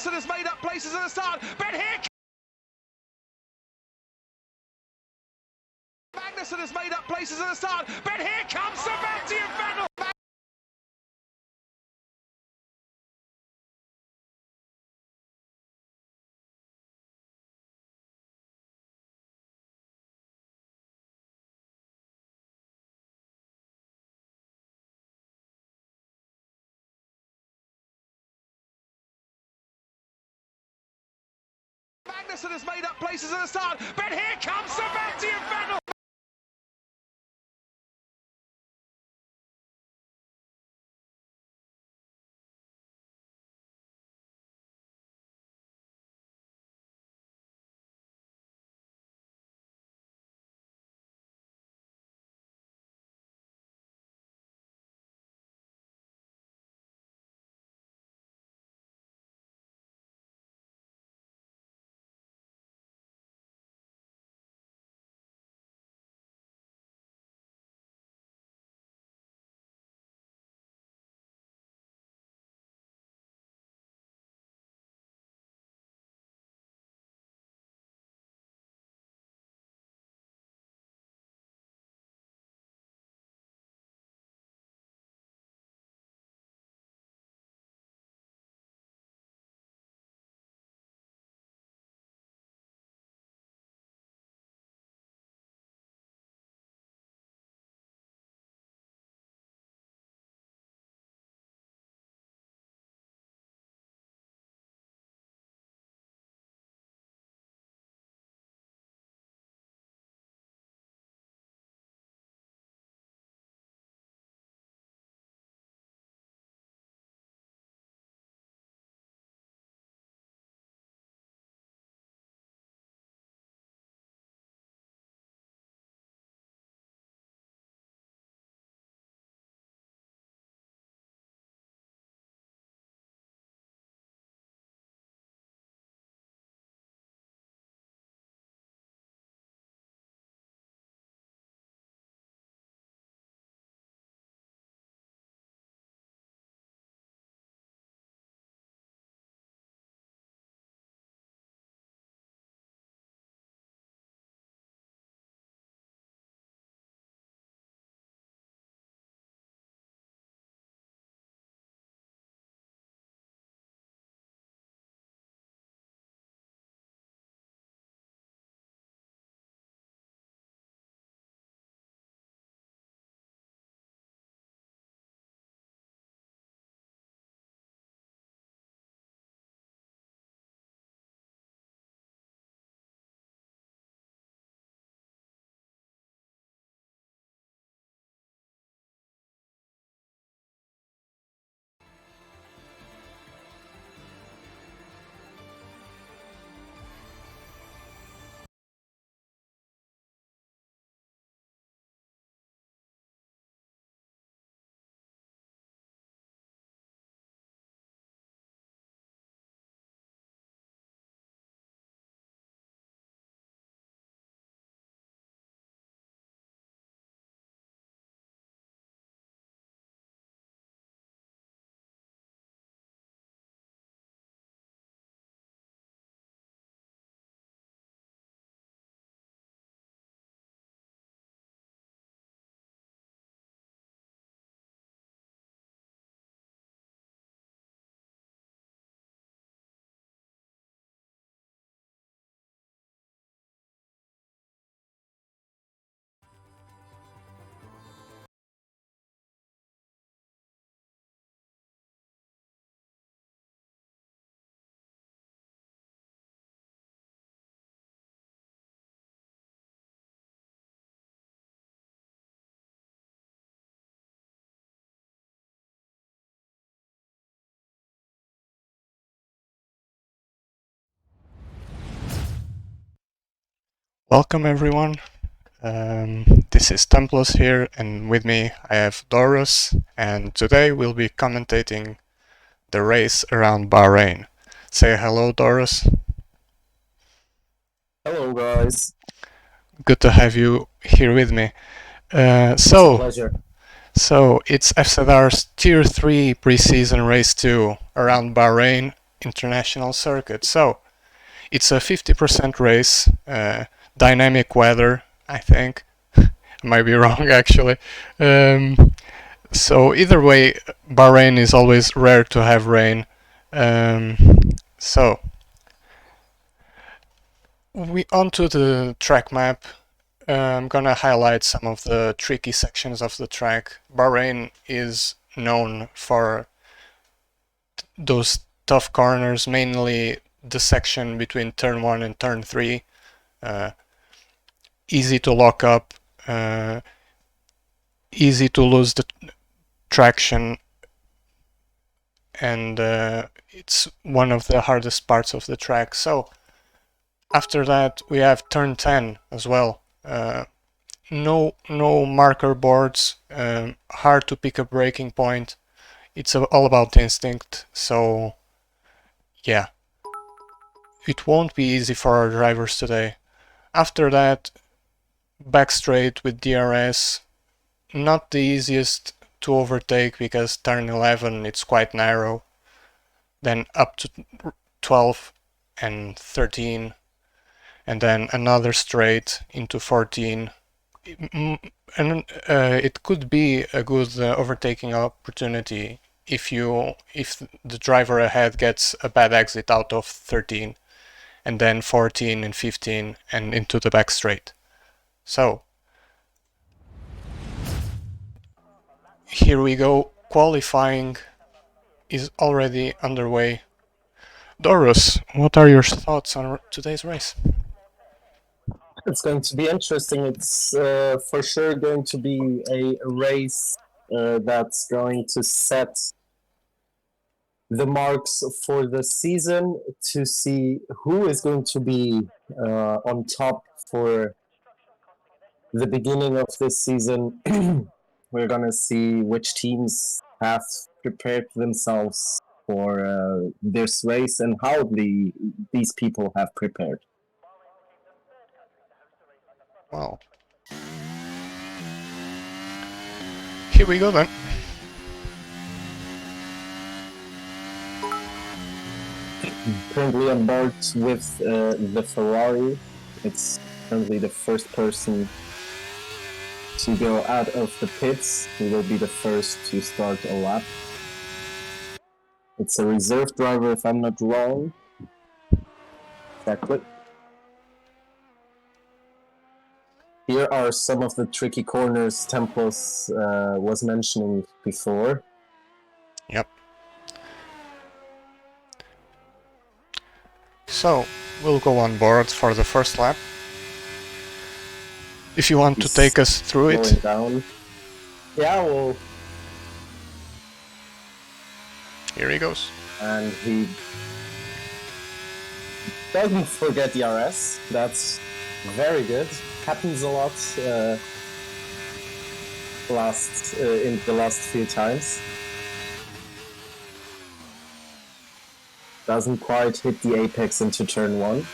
Magnussen has made up places at the start, but here Magnussen has made up places at the start, but here comes Sebastian Vettel. Magnussen has made up places at the start, but here comes Sebastian Vettel. Welcome everyone. This is Templos here, and with me I have Doros, and today we'll be commentating the race around Bahrain. Say hello, Doros. Hello, guys. Good to have you here with me. It's a pleasure. So it's FZR's Tier 3 preseason race 2 around Bahrain international circuit. So it's a 50% race, dynamic weather, I think. I might be wrong actually. So either way, Bahrain is always rare to have rain. So we onto the track map. I'm gonna highlight some of the tricky sections of the track. Bahrain is known for those tough corners, mainly the section between turn 1 and turn 3. Easy to lock up, easy to lose the traction, and it's one of the hardest parts of the track. So after that we have turn 10 as well. No marker boards, hard to pick a breaking point. It's all about instinct, so yeah, it won't be easy for our drivers today. After that, back straight with DRS, not the easiest to overtake because turn 11 it's quite narrow, then up to 12 and 13, and then another straight into 14. And it could be a good overtaking opportunity if the driver ahead gets a bad exit out of 13, and then 14 and 15 and into the back straight. So here we go, qualifying is already underway. Doros, what are your thoughts on today's race? It's going to be interesting. It's for sure going to be a race that's going to set the marks for the season to see who is going to be on top for the beginning of this season. We're going to see which teams have prepared themselves for this race and how these people have prepared. Wow. Here we go then. Currently on board with the Ferrari. It's currently the first person to go out of the pits. He will be the first to start a lap. It's a reserve driver, if I'm not wrong. Exactly. Here are some of the tricky corners Templos was mentioning before. Yep. So, we'll go on board for the first lap. If you want to take us through it. Down. Yeah, well. Here he goes. And he doesn't forget the RS. That's very good. Happens a lot in the last few times. Doesn't quite hit the apex into turn 1.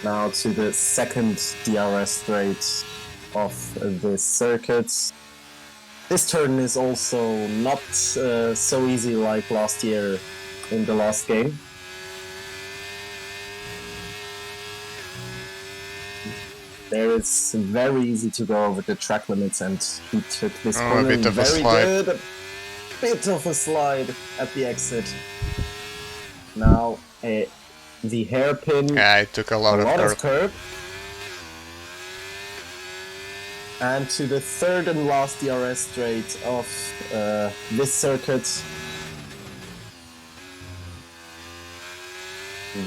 Now to the second DRS straight of this circuit. This turn is also not so easy like last year in the last game. There it's very easy to go over the track limits, and he took this corner a bit of very a slide. good. A bit of a slide at the exit. Now the hairpin. Yeah, it took a lot of curb. And to the third and last DRS straight of this circuit.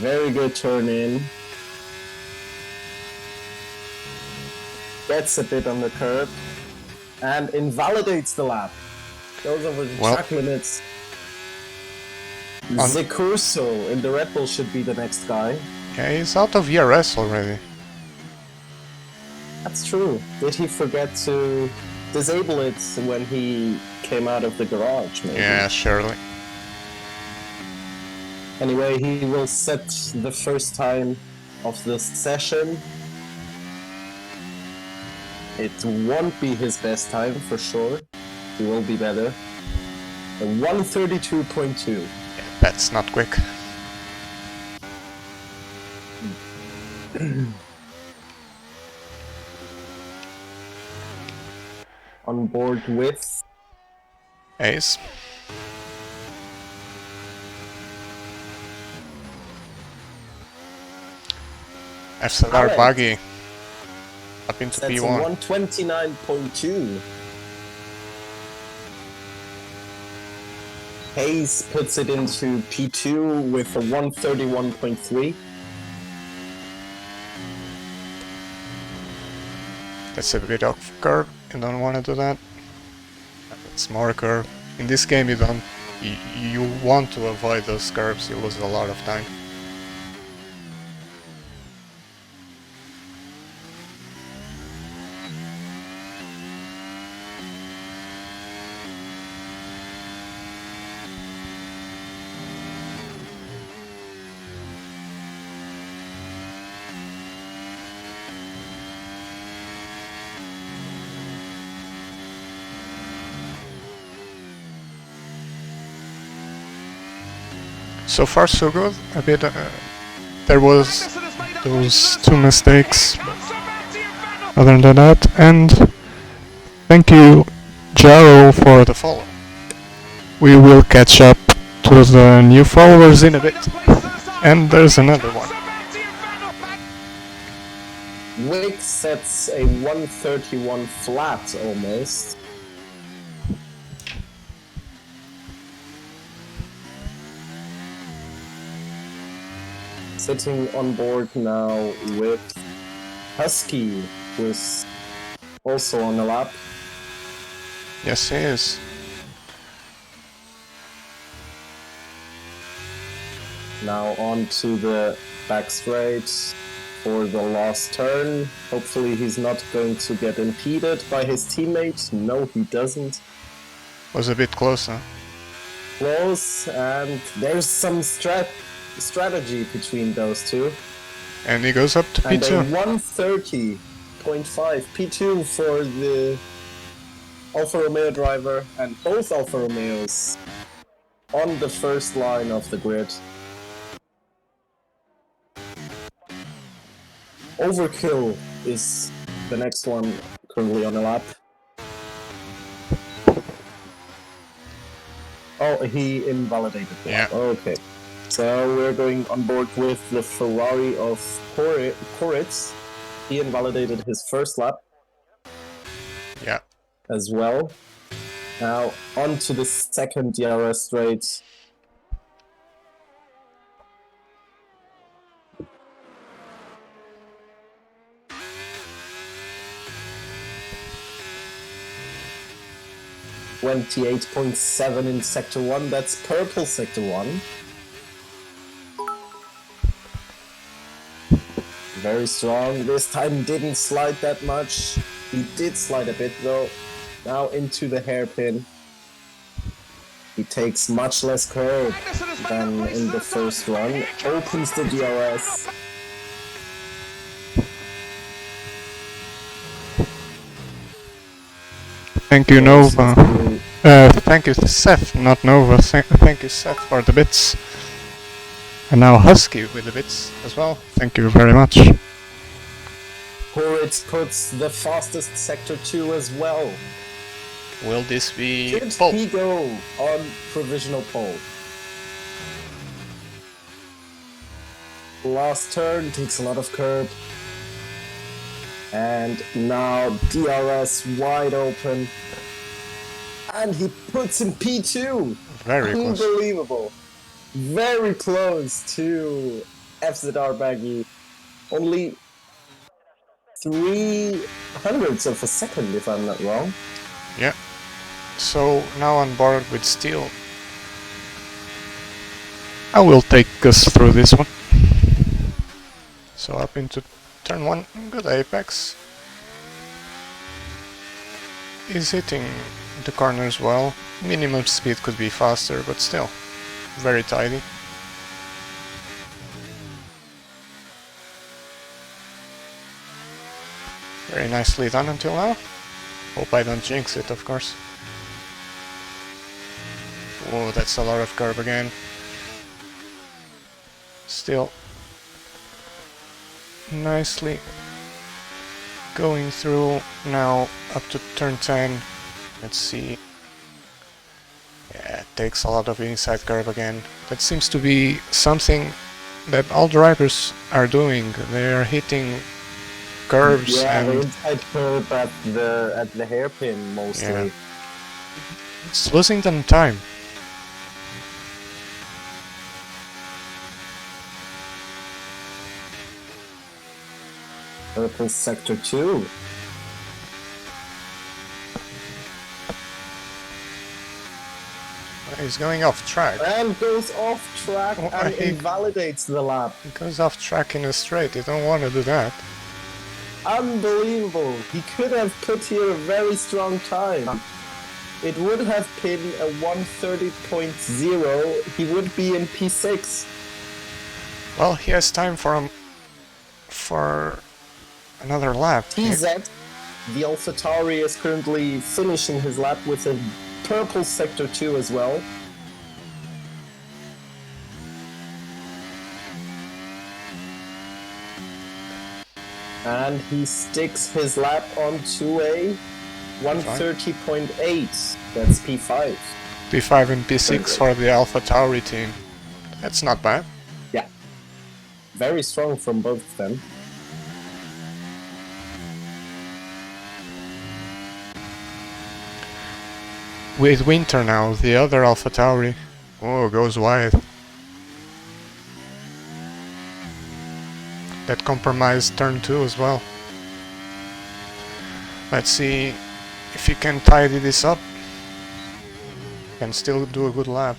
Very good turn in. Gets a bit on the curb and invalidates the lap. Goes over the track limits. Zecurso in the Red Bull should be the next guy. Yeah, he's out of ERS already. That's true. Did he forget to disable it when he came out of the garage? Maybe? Yeah, surely. Anyway, he will set the first time of this session. It won't be his best time for sure. He will be better. A 132.2. Yeah, that's not quick. On board with Ace. FZR Alex. buggy up into That's a P1. 129.2. Hayes puts it into P2 with a 131.3. That's a bit off curve. You don't want to do that. It's more curve. In this game, you don't. You want to avoid those curves. You lose a lot of time. So far, so good. A bit. There was those two mistakes. Other than that, and thank you, Jaro, for the follow. We will catch up to the new followers in a bit. And there's another one. Wick sets a 131 flat almost. Sitting on board now with Husky, who's also on the lap. Yes, he is. Now on to the back straight for the last turn. Hopefully he's not going to get impeded by his teammate. No, he doesn't. Was a bit closer. Close, and there's some strategy between those two. And he goes up to And P2. a 130.5 P2 for the Alfa Romeo driver, and both Alfa Romeos on the first line of the grid. Overkill is the next one currently on the lap. Oh, he invalidated the lap. Yeah. Okay. So we're going on board with the Ferrari of Koritz. He invalidated his first lap Yeah. as well. Now on to the second DRS straight. .7 in Sector 1, that's purple Sector 1. Very strong, this time didn't slide that much. He did slide a bit though. Now into the hairpin. He takes much less curve than in the first run. Opens the DRS. Thank you, Nova. Thank you, Seth, not Nova. Thank you, Seth, for the bits. And now Husky with the bits as well. Thank you very much. Koritz puts the fastest Sector 2 as well. Will this be Should pole? he go on provisional pole? Last turn, takes a lot of curb. And now DRS wide open. And he puts in P2. Very close. Unbelievable. Very close to FZR Baggy. Only 0.03 of a second, if I'm not wrong. Yeah. So now on board with Steel. I will take us through this one. So up into turn 1, good apex. He's hitting the corners well. Minimum speed could be faster, but still, very tidy. Very nicely done until now. Hope I don't jinx it, of course. Oh, that's a lot of curb again. Still nicely going through now up to turn 10. Let's see. Yeah, it takes a lot of inside curb again. That seems to be something that all drivers are doing. They are hitting curves Yeah, the and inside curve at the hairpin mostly. yeah, it's losing them time. Purple sector 2. He's going off track. And goes off track Oh, and he- invalidates the lap. He goes off track in a straight. You don't want to do that. Unbelievable. He could have put here a very strong time. It would have been a 1:30.0. He would be in P6. Well, he has time for another lap. TZ, the AlphaTauri, is currently finishing his lap with a purple sector 2 as well. And he sticks his lap onto a 1:30.8. That's P5. P5 and P6 for the AlphaTauri team. That's not bad. Yeah. Very strong from both of them. With Winter now, the other AlphaTauri. Oh, goes wide. That compromised turn 2 as well. Let's see if he can tidy this up. Can still do a good lap.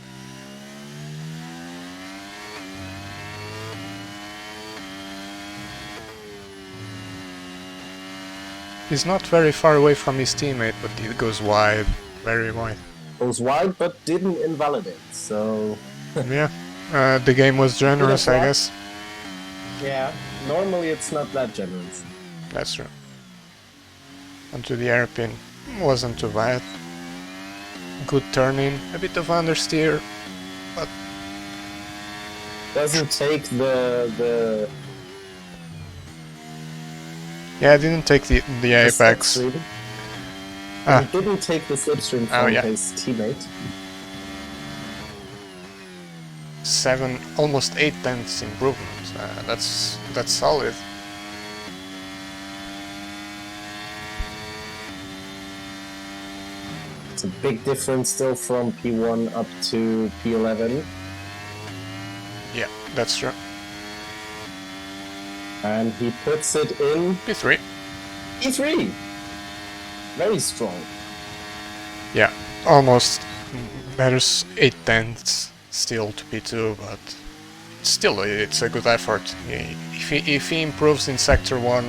He's not very far away from his teammate, but it goes wide, very wide. Goes wide but didn't invalidate, so... Yeah, the game was generous, I guess. Yeah, normally it's not that generous. That's true. Onto the airpin, wasn't too bad. Good turning, a bit of understeer, but Doesn't take the yeah, I didn't take the apex. slipstream. Ah. He didn't take the slipstream Oh, from yeah. his teammate. 7, almost 8 tenths improvement. That's solid. It's a big difference still from P1 up to P11. Yeah, that's true. And he puts it in P3. P3. Very strong. Yeah, almost. There's 8 tenths still to P2, but still it's a good effort. If he improves in Sector 1,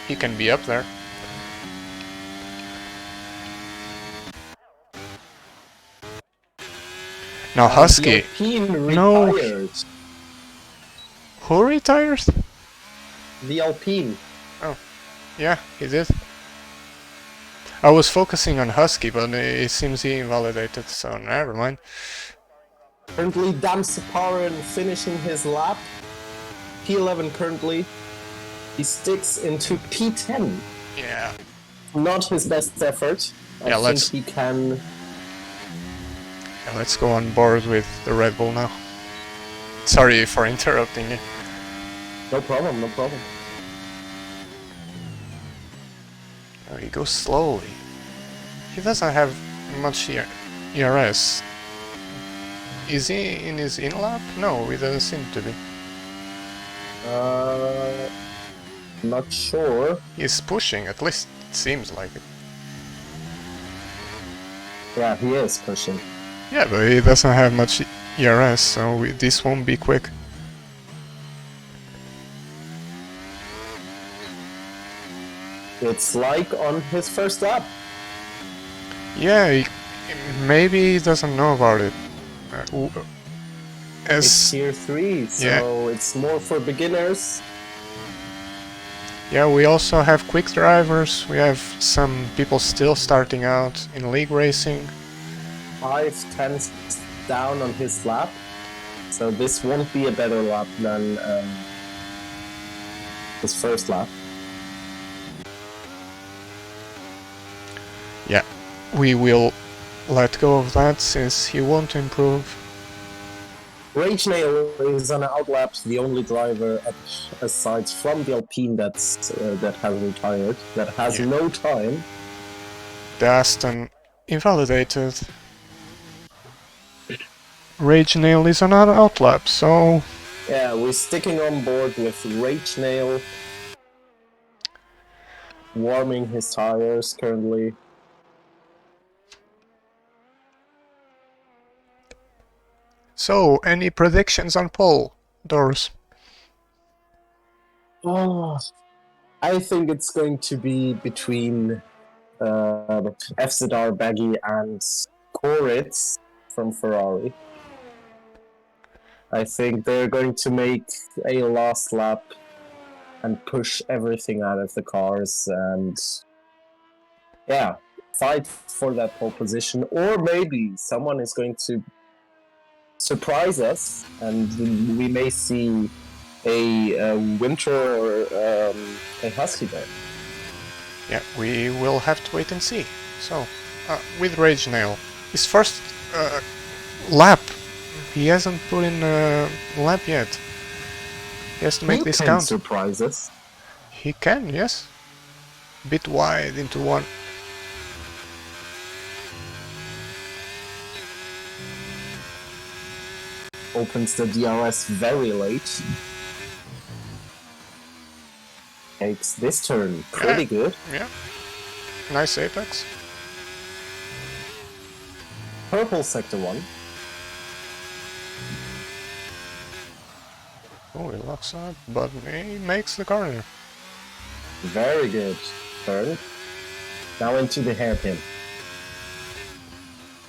he can be up there. Now Husky. The Alpine No. retired. Who retires? The Alpine. Yeah, he did. I was focusing on Husky, but it seems he invalidated, so never mind. Currently, Damsaparan finishing his lap. P11 currently. He sticks into P10. Yeah. Not his best effort. I Yeah, think let's- he can. Yeah, let's go on board with the Red Bull now. Sorry for interrupting you. No problem, no problem. Oh, he goes slowly. He doesn't have much ERS. Is he in his in-lap? No, he doesn't seem to be. Not sure. He's pushing, at least it seems like it. Yeah, he is pushing. Yeah, but he doesn't have much ERS, so this won't be quick. It's like on his first lap. Yeah, maybe he doesn't know about it. It's tier 3, so it's more for beginners. Yeah, we also have quick drivers, we have some people still starting out in league racing. 5, 10, down on his lap. So this won't be a better lap than his first lap. Yeah, we will let go of that since he won't improve. Rage Nail is on outlap the only driver aside from the Alpine that has retired, that has no time. The Aston invalidated. Rage Nail is on an outlap, so... Yeah, we're sticking on board with Rage Nail. Warming his tires currently. So, any predictions on pole, Doris? Oh, I think it's going to be between FZR Baggy and Koritz from Ferrari. I think they're going to make a last lap and push everything out of the cars and yeah, fight for that pole position. Or maybe someone is going to surprise us and we may see a Winter or a Husky there. Yeah, we will have to wait and see. So, with Rage Nail, his first lap, he hasn't put in a lap yet. He has to make this count. Surprise us. He can, yes. Bit wide into one. Opens the DRS very late. Takes this turn pretty good. Yeah. Nice apex. Purple sector 1. Oh, he locks up, but he makes the corner. Very good turn. Now into the hairpin.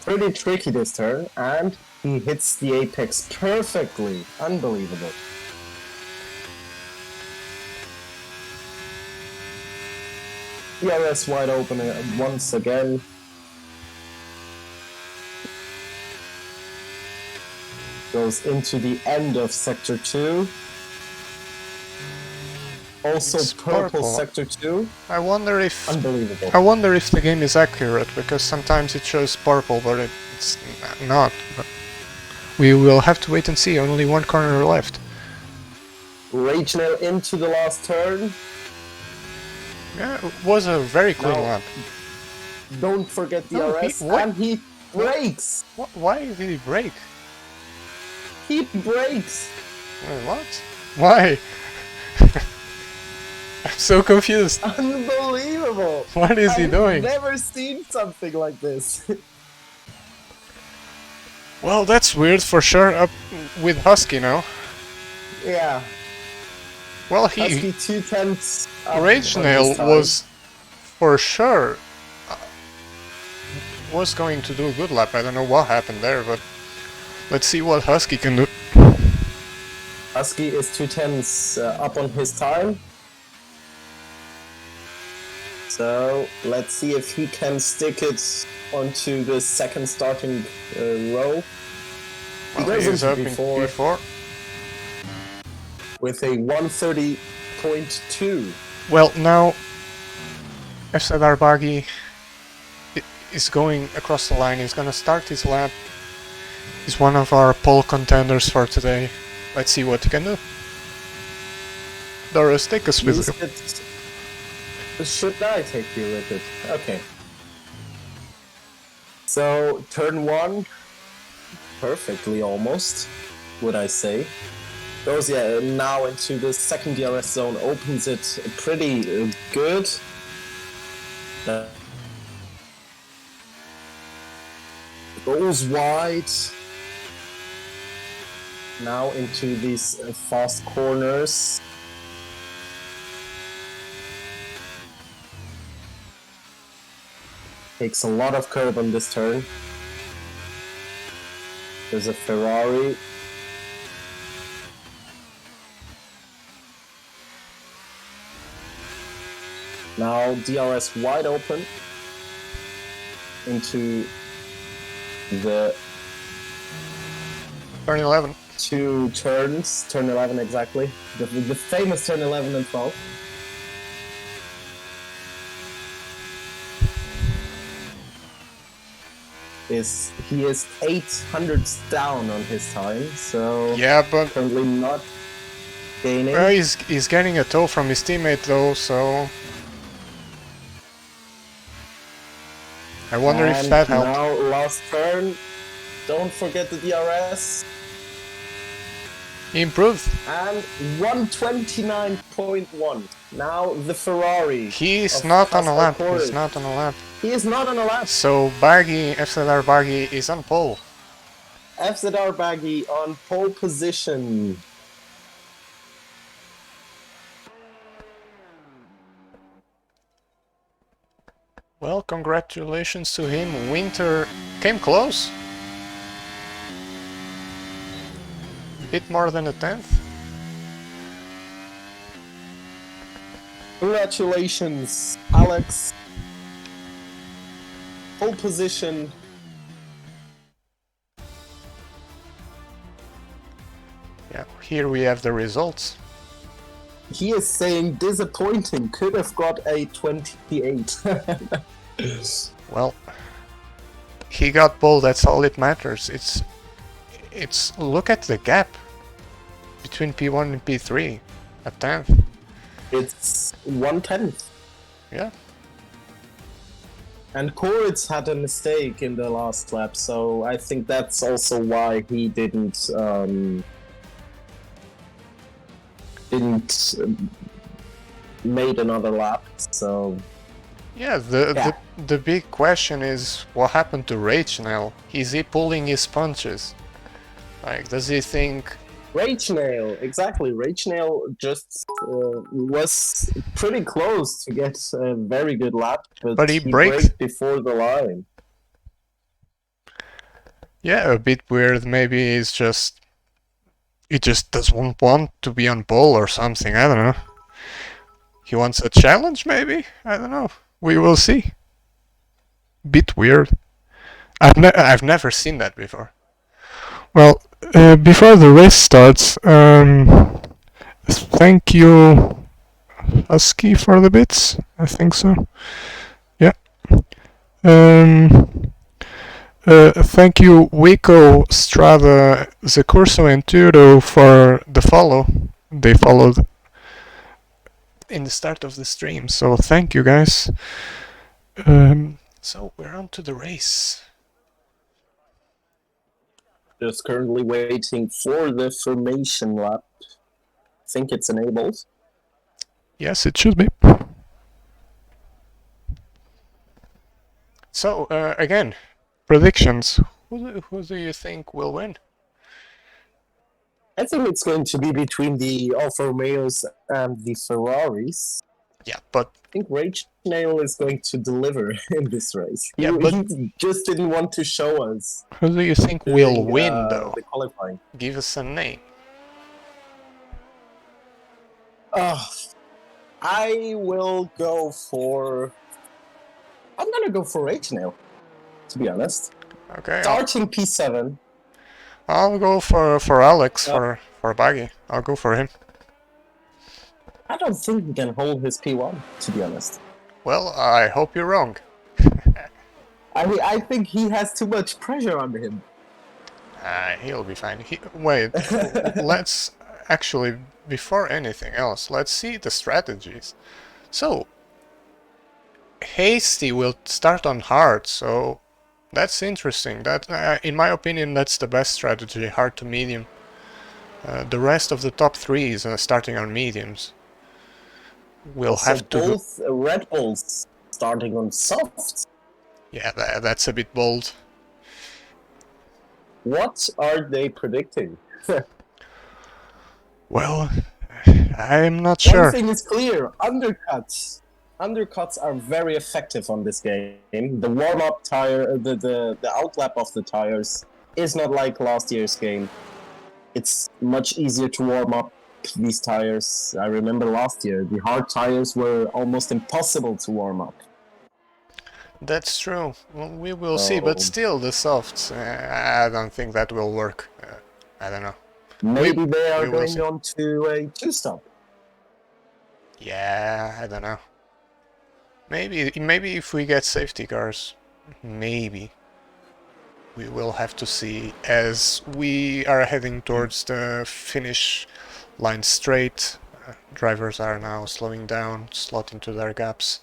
Pretty tricky this turn, and he hits the apex perfectly. Unbelievable. DRS wide open once again. Goes into the end of sector 2. Also It's purple purple. sector 2. I wonder if... Unbelievable. I wonder if the game is accurate, because sometimes it shows purple, but it's not. But we will have to wait and see, only one corner left. Rage Nail into the last turn. Yeah, it was a very clean lap. Don't forget No, DRS, what? and he brakes! Why did he break? He brakes! Wait, what? Why? I'm so confused. Unbelievable! What is he doing? I've never seen something like this. Well, that's weird for sure, up with Husky now. Yeah. Well, Husky 2/10. Rage Nail was for sure was going to do a good lap. I don't know what happened there, but let's see what Husky can do. Husky is 2/10 up on his time. So let's see if he can stick it onto the second starting row. Well, he is up in P4. With a 130.2. Well, now FZR Buggy is going across the line. He's gonna start his lap. He's one of our pole contenders for today. Let's see what he can do. Doris, take us with you. Should I take you with it? Okay. So, turn 1, perfectly almost, would I say. Goes now into the second DRS zone, opens it pretty good. Goes wide. Now into these fast corners. Takes a lot of curb on this turn. There's a Ferrari. Now DRS wide open into the Turn 11. 2 turns, turn 11 exactly. The famous turn 11 and 12. He is 800 down on his time, so Yeah, but currently not gaining. well, he's getting a tow from his teammate though, so I wonder if And that helped. now last turn. Don't forget the DRS. He improved. And 129.1. Now the Ferrari. He's of not on a Pascal lap. Corey. He's not on a lap. He is not on a lap. So Baggy, FZR Baggy is on pole. FZR Baggy on pole position. Well, congratulations to him. Winter came close. Bit more than a tenth. Congratulations, Alex. Pole position. Yeah, here we have the results. He is saying disappointing. Could have got a 28. Well, he got pole. That's all it matters. It's look at the gap between P1 and P3, a tenth. It's 1/10. Yeah. And Koritz had a mistake in the last lap, so I think that's also why he didn't made another lap. So Yeah, the big question is what happened to Rach now? Is he pulling his punches? Like, does he think? Rachnail, exactly. Rachnail just was pretty close to get a very good lap, But he braked braked before the line. Yeah, a bit weird. Maybe he just doesn't want to be on pole or something. I don't know. He wants a challenge, maybe. I don't know. We will see. Bit weird. I've never seen that before. Well, before the race starts, thank you, Husky, for the bits. I think so. Yeah. Thank you, Wico, Strava, Zacurso, and Turo for the follow. They followed in the start of the stream, so thank you guys. So we're on to the race. Just currently waiting for the formation lap. I think it's enabled. Yes, it should be. So, again, predictions. Who do you think will win? I think it's going to be between the Alfa Romeos and the Ferraris. Yeah, but I think Rachnail is going to deliver in this race. Yeah, but he just didn't want to show us. Who do you think will during, win, though? The qualifying. Give us a name. I will go for. I'm gonna go for Rachnail, to be honest. Okay. Starting P7. I'll go for Alex for Baggy. I'll go for him. I don't think he can hold his P1, to be honest. Well, I hope you're wrong. I think he has too much pressure on him. He'll be fine. Wait, let's actually, before anything else, let's see the strategies. So, Hasty will start on hard, so that's interesting. That, in my opinion, that's the best strategy, hard to medium. The rest of the top three is starting on mediums. We'll have to both Red Bulls starting on soft. Yeah, that's a bit bold. What are they predicting? Well, I'm not sure. One thing is clear: undercuts. Undercuts are very effective on this game. The warm-up tire, the outlap of the tires is not like last year's game. It's much easier to warm up these tires. I remember last year, the hard tires were almost impossible to warm up. That's true. Well, we will see, but still, the softs, I don't think that will work. I don't know. Maybe they are we will going see. on to a two-stop. Yeah, I don't know. Maybe if we get safety cars, maybe. We will have to see as we are heading towards the finish line straight. Drivers are now slowing down, slot into their gaps.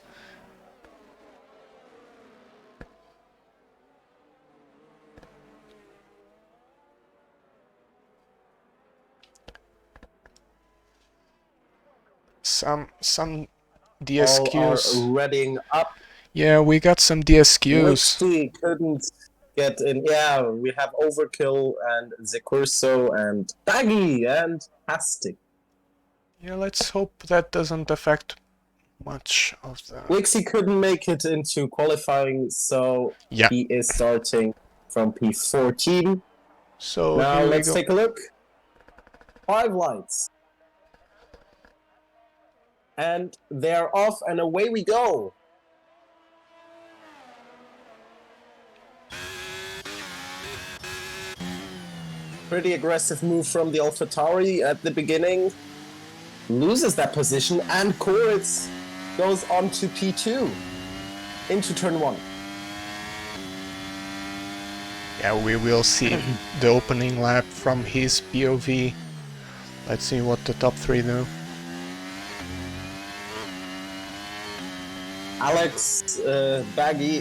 Some All are DSQs. readying up. Yeah, we got some DSQs. Wixie couldn't get in. Yeah, we have Overkill and Zecurso and Baggy and Hastic. Yeah, let's hope that doesn't affect much of the... Wixie couldn't make it into qualifying, so Yeah, he is starting from P14. so Now here we let's go. take a look. 5 lights. And they're off and away we go. Pretty aggressive move from the AlphaTauri at the beginning. Loses that position and Koritz goes on to P2 into turn 1. Yeah, we will see the opening lap from his POV. Let's see what the top 3 do. Alex Baggy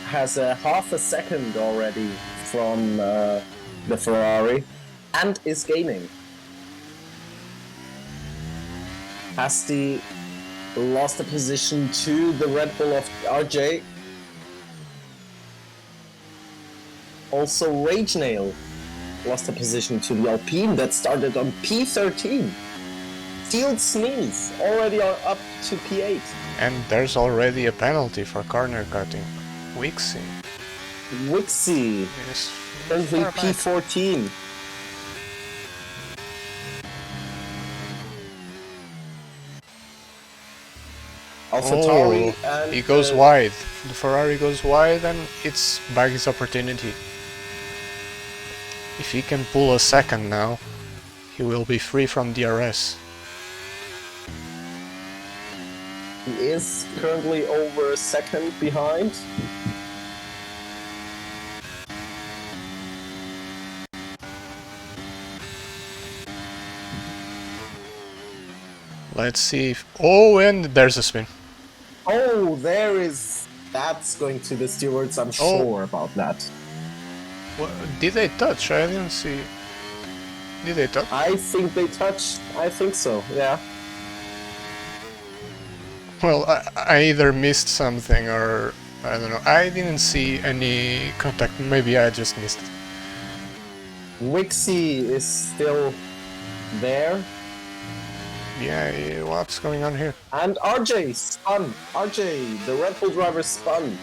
has a half a second already from the Ferrari and is gaining. Hasty lost a position to the Red Bull of RJ. Also Rage Nail lost a position to the Alpine that started on P13. Field Sneeze already are up to P8. And there's already a penalty for corner cutting. Wixie. Wixie Yes. currently far back. P14. AlphaTauri and he goes wide. The Ferrari goes wide and it's Baggy's opportunity. If he can pull a second now, he will be free from DRS. He is currently over a second behind. Let's see if... Oh, and there's a spin. Oh, that's going to the stewards, I'm sure about that. What, did they touch? I didn't see. Did they touch? I think they touched. I think so, yeah. Well, I either missed something or... I don't know. I didn't see any contact. Maybe I just missed it. Wixie is still there. Yeah, what's going on here? And RJ spun. RJ, the Red Bull driver spun.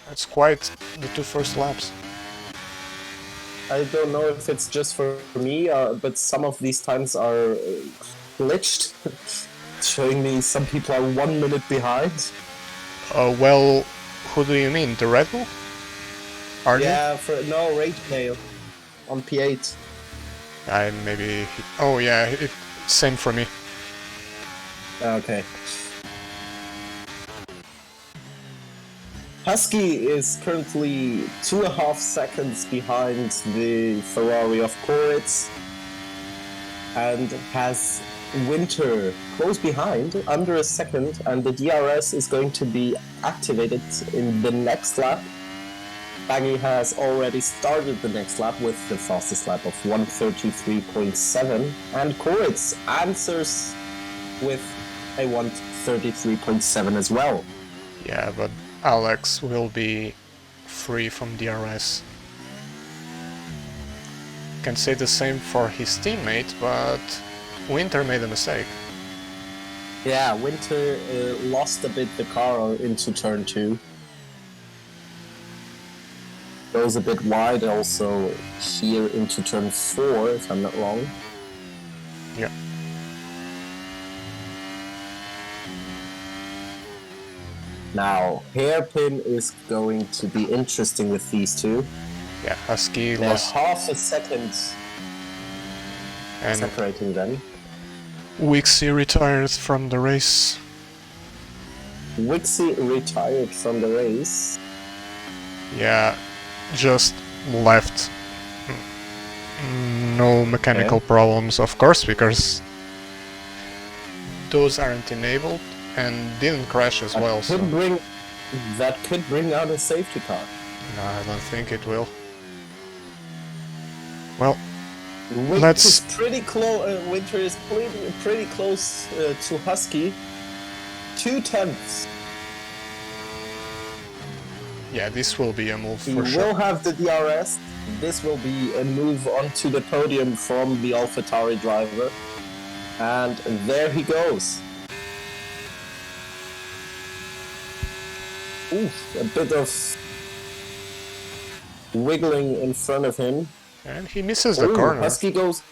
That's quite the 2 first laps. I don't know if it's just for me, but some of these times are glitched, showing me some people are 1 minute behind. Well, who do you mean? The Red Bull? Are Yeah, no, Rage Nail on P8. maybe... Oh yeah, same for me. Okay. Husky is currently 2.5 seconds behind the Ferrari of Koritz and has Winter close behind, under a second, and the DRS is going to be activated in the next lap. Baggy has already started the next lap with the fastest lap of 1:33.7, and Koritz answers with a 1:33.7 as well. Yeah, but Alex will be free from DRS. Can say the same for his teammate, but Winter made a mistake. Yeah, Winter lost a bit the car into turn 2. Goes a bit wide also here into turn 4, if I'm not wrong. Yeah. Now, hairpin is going to be interesting with these two. Yeah, Husky They're lost, half a second and separating them. Wixie retired from the race. Wixie retired from the race. Yeah, just left. No mechanical problems, of course, because those aren't enabled and didn't crash as well. So That could bring out a safety car. no, I don't think it will. Well, Winter is pretty close. Winter is pretty close to Husky. 2/10. yeah, this will be a move He for sure. will have the DRS. This will be a move onto the podium from the AlphaTauri driver. And there he goes. Oof, a bit of wiggling in front of him. And he misses the corner. Husky goes.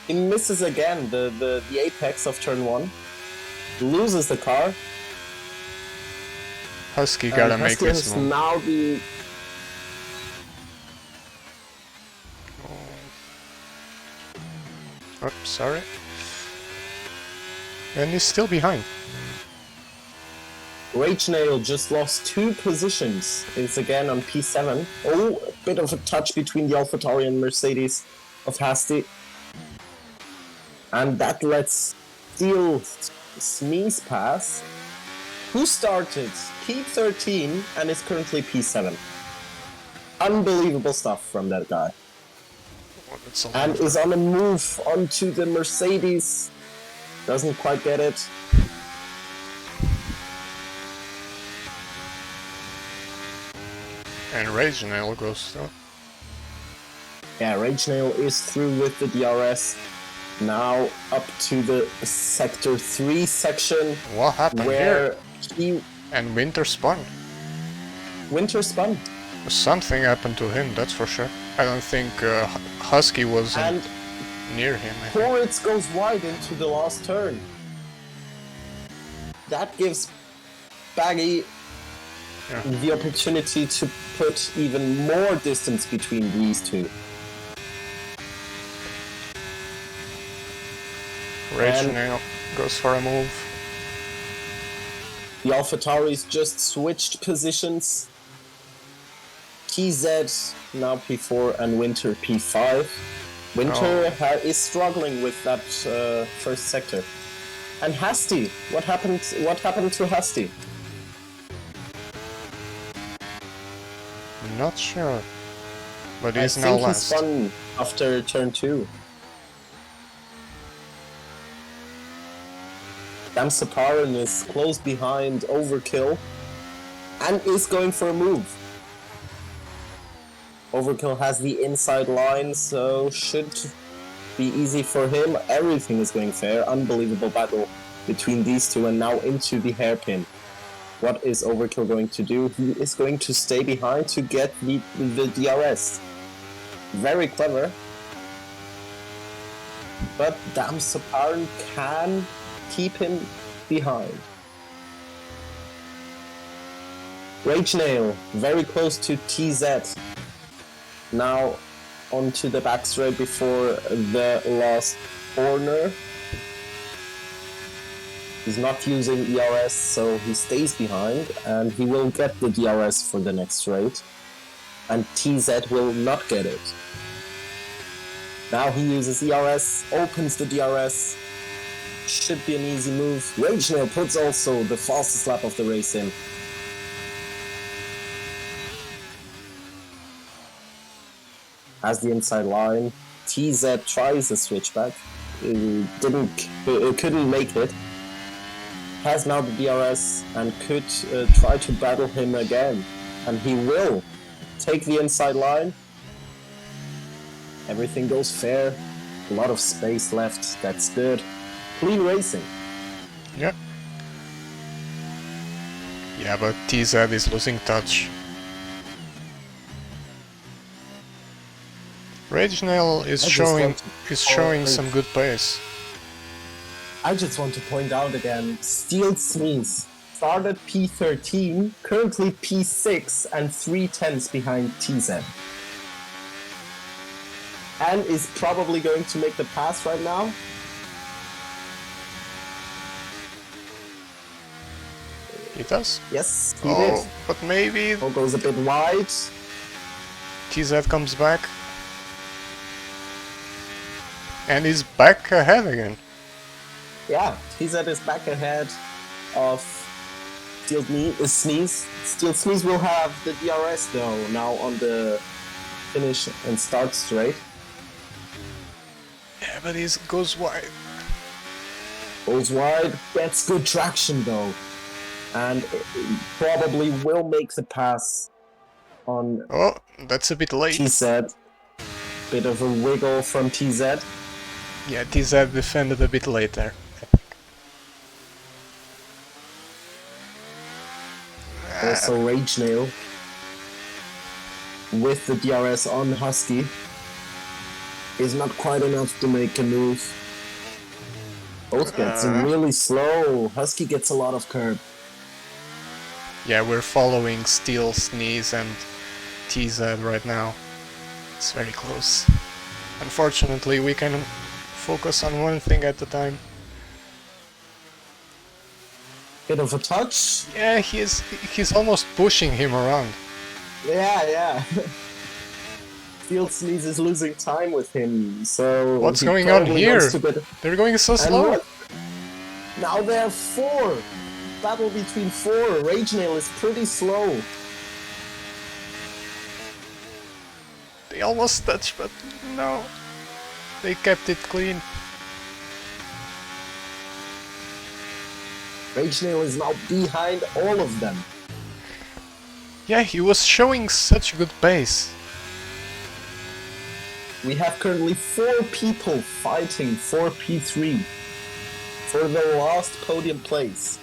He misses again the apex of turn 1. Loses the car. Husky gotta make this move. Now the Oh, sorry. And he's still behind. Rage Nail just lost 2 positions. It's again on P7. Oh, a bit of a touch between the AlphaTauri and Mercedes of Hasty. And that lets Steel Sneeze pass, who started P13 and is currently P7. Unbelievable stuff from that guy. Oh, that's a lot And of- is on a move onto the Mercedes. Doesn't quite get it. And Rage Nail goes through. Yeah, Rage Nail is through with the DRS. Now up to the Sector 3 section What happened where here? he And Winter spun. winter spun. Something happened to him, that's for sure. I don't think Husky was And near him. I think. Horitz goes wide into the last turn. That gives Baggy Yeah. the opportunity to put even more distance between these two. Rage And- Nail goes for a move. The AlphaTauris just switched positions. TZ now P4 and Winter P5. Winter is struggling with that first sector. And Hasty, what happened to Hasty? Not sure. But I he's now think he last. spun after turn 2. Damsaparan is close behind Overkill and is going for a move. Overkill has the inside line, so should be easy for him. Everything is going fair. Unbelievable battle between these two and now into the hairpin. What is Overkill going to do? He is going to stay behind to get the DRS. Very clever. But Damsaparan can keep him behind. Rage Nail, very close to TZ. Now onto the back straight before the last corner. He's not using ERS, so he stays behind, and he will get the DRS for the next straight. And TZ will not get it. Now he uses ERS, opens the DRS. Should be an easy move. Rage Nail puts also the fastest lap of the race in. Has the inside line. TZ tries a switchback. Couldn't make it. Has now the DRS and could try to battle him again. And he will take the inside line. Everything goes fair. A lot of space left. That's good. Clean racing. Yeah. Yeah, but TZ is losing touch. Rage Nail is showing some good pace. I just want to point out again, Steel Sneeze started P13, currently P6 and 3/10 behind TZ. and is probably going to make the pass right now. He does? Yes, he Oh, did. but maybe Oh, goes a bit wide. TZ comes back. And he's back ahead again. Yeah, TZ is back ahead of Steel Sneeze. Steel Sneeze will have the DRS though now on the finish and start straight. Yeah, but he goes wide. Goes wide, gets good traction though, and probably will make the pass on Oh, that's a bit late. TZ. Bit of a wiggle from TZ. Yeah, TZ defended a bit later. Also Rage Nail with the DRS on Husky is not quite enough to make a move. Both gets really slow. Husky gets a lot of curb. Yeah, we're following Steel, Sneeze and TZ right now. It's very close. Unfortunately, we can focus on one thing at a time. Bit of a touch. Yeah, he's almost pushing him around. Yeah. Steel Sneeze is losing time with him, so... What's he going on probably here? wants to get- They're going so And slow. look, now there are 4. Battle between 4. Rage Nail is pretty slow. They almost touched, but no. They kept it clean. Rage Nail is now behind all of them. Yeah, he was showing such good pace. We have currently 4 people fighting for P3 for the last podium place.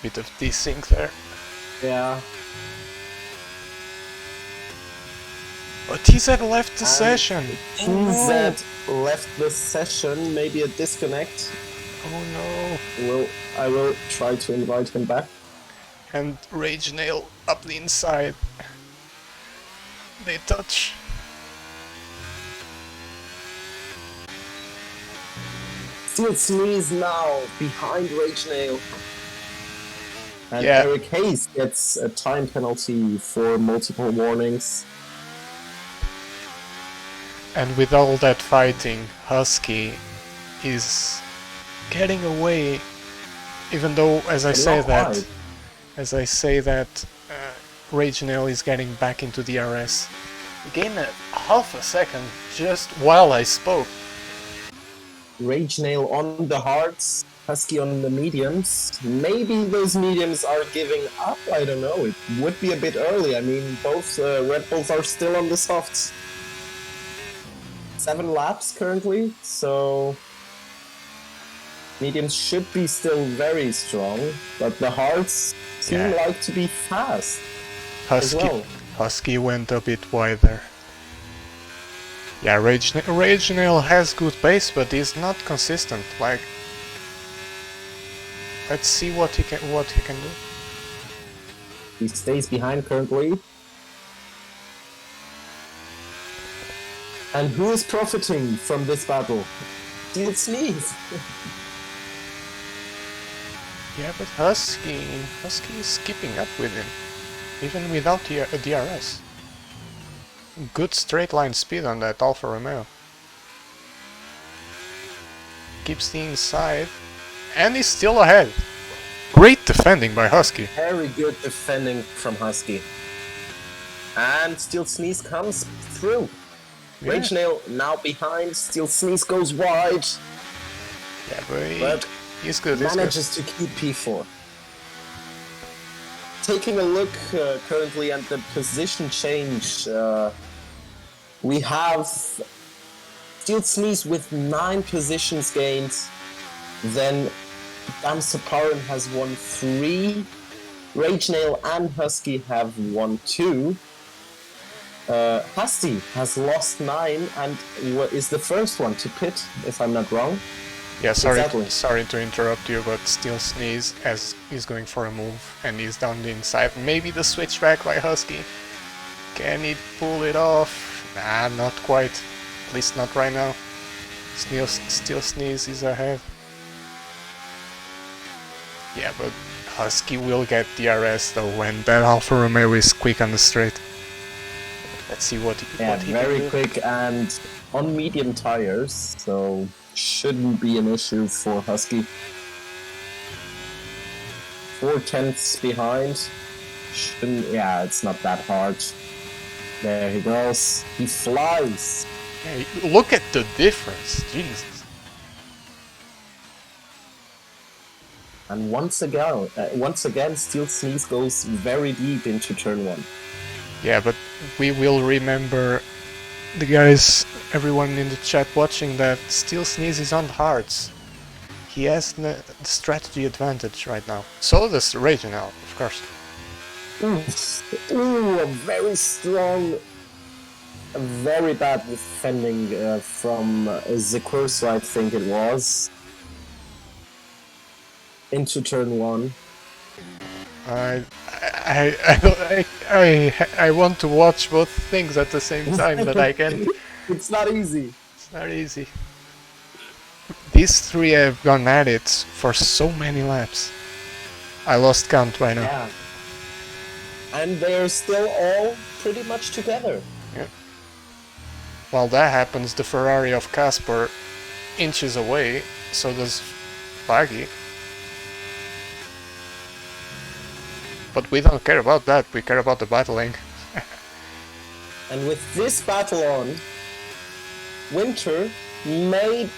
Bit of desync there. Yeah. But TZ left the session. TZ left the session, maybe a disconnect. Oh no. I will try to invite him back. And Rage Nail up the inside. They touch. Steel Sneeze now behind Rage Nail. And Yeah. Eric Hayes gets a time penalty for multiple warnings. And with all that fighting, Husky is getting away. Even though, as I say that, Rage Nail is getting back into DRS. Gained half a second just while I spoke. Rage Nail on the hards, Husky on the mediums. Maybe those mediums are giving up, I don't know. It would be a bit early. I mean, both Red Bulls are still on the softs. 7 laps currently, so mediums should be still very strong, but the hards seem like to be fast as well. Husky went a bit wider. Yeah, Rage Nail has good pace, but he's not consistent. Like, let's see what he can do. He stays behind currently. And who is profiting from this battle? Steel Sneeze. Yeah, but Husky is keeping up with him, even without a DRS. Good straight line speed on that Alfa Romeo. Keeps the inside, and he's still ahead. Great defending by Husky. Very good defending from Husky. And Steel Sneeze comes through. Yeah. Rage Nail now behind. Steel Sneeze goes wide. Yeah, but But he's good. manages to keep P4. Taking a look currently at the position change, we have Steel Sneeze with 9 positions gained. Then Damsaparan has won 3. Rage Nail and Husky have won 2. Husky has lost 9 and is the first one to pit, if I'm not wrong. Yeah, sorry, Exactly. sorry to interrupt you, but Steel Sneeze as he's going for a move and he's down the inside. Maybe the switchback by Husky Can he pull it off? Nah, not quite. At least not right now. Still Sneeze is ahead. Yeah, but Husky will get DRS though when that Alfa Romeo is quick on the straight. Let's see what he can very do. quick and on medium tires, so shouldn't be an issue for Husky. 4/10 behind. Yeah, it's not that hard. There he goes. He flies. Hey, look at the difference, Jesus. And once again, Steel Sneeze goes very deep into turn 1. Yeah, but we will remember the guys, everyone in the chat watching, that Steel Sneeze is on hards. He has the strategy advantage right now. So does Reginald, of course. Ooh, a very strong, very bad defending from Zekurso, I think it was. Into turn 1. I want to watch both things at the same time, but I can't. It's not easy. It's not easy. These three have gone at it for so many laps. I lost count by now. Yeah. And they're still all pretty much together. Yeah. While that happens, the Ferrari of Casper inches away, so does Baggy. But we don't care about that, we care about the battling. And with this battle on, Winter may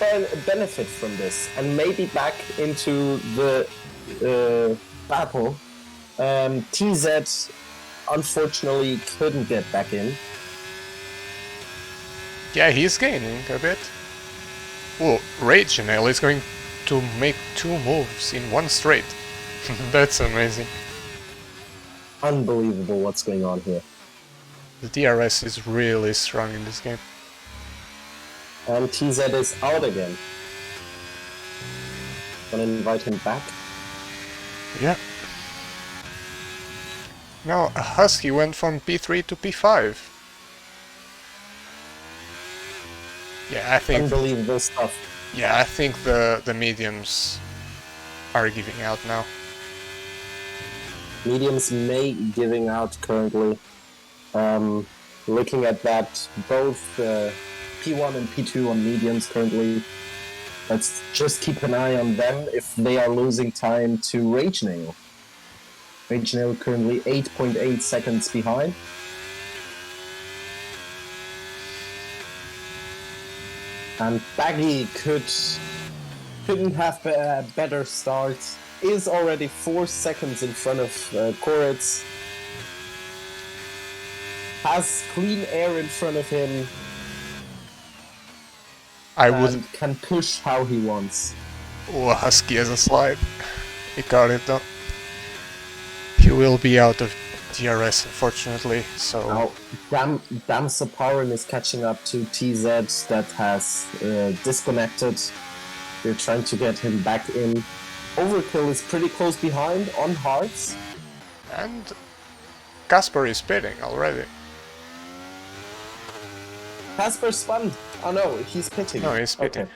benefit from this and may be back into the battle. TZ unfortunately couldn't get back in. Yeah, he's gaining a bit. Oh, Reginald is going to make 2 moves in one straight. That's amazing. Unbelievable what's going on here. The DRS is really strong in this game. And TZ is out again. Gonna invite him back. Yeah. Now Husky went from P3 to P5. Yeah, I think. Unbelievable stuff. Yeah, I think the mediums are giving out now. Mediums may giving out currently. Looking at that, both P1 and P2 on mediums currently. Let's just keep an eye on them if they are losing time to Rage Nail. Rage Nail currently 8.8 seconds behind. And Baggy couldn't have a better start. Is already 4 seconds in front of Koretz. Has clean air in front of him. And can push how he wants. Oh, Husky has a slide. He got it though. He will be out of DRS unfortunately, so... Now, Damsa Powerin is catching up to TZ that has disconnected. We're trying to get him back in. Overkill is pretty close behind on hards. And Casper is pitting already. Casper spun. Oh no, he's pitting. No, he's pitting.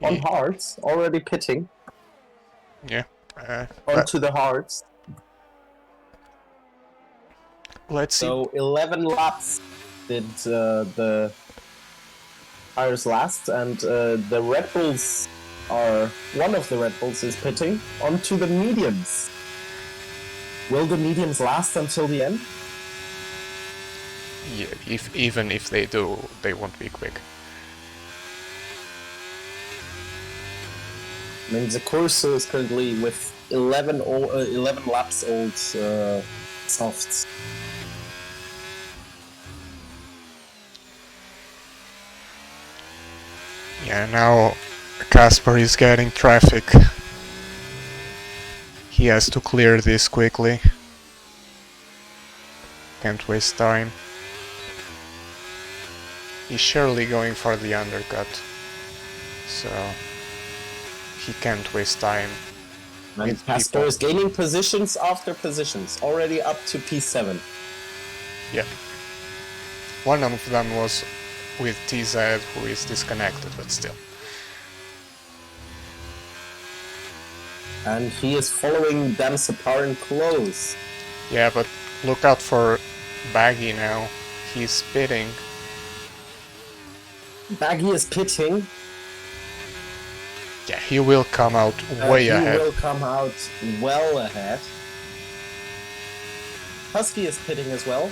Okay. On hards, already pitting. Yeah. Onto the hards. Let's see. So 11 laps did the tires last, and the Red Bulls are... One of the Red Bulls is pitting onto the mediums. Will the mediums last until the end? Yeah, even if they do, they won't be quick. I mean, the Corso is currently with 11 laps old softs. Yeah, now Casper is getting traffic. He has to clear this quickly. Can't waste time. He's surely going for the undercut, so he can't waste time. And Casper is gaining positions after positions, already up to P7. Yeah. One of them was with TZ, who is disconnected, but still. And he is following Damsaparin close. Yeah, but look out for Baggy now. He's pitting. Baggy is pitting. Yeah, he will come out way ahead. He will come out well ahead. Husky is pitting as well.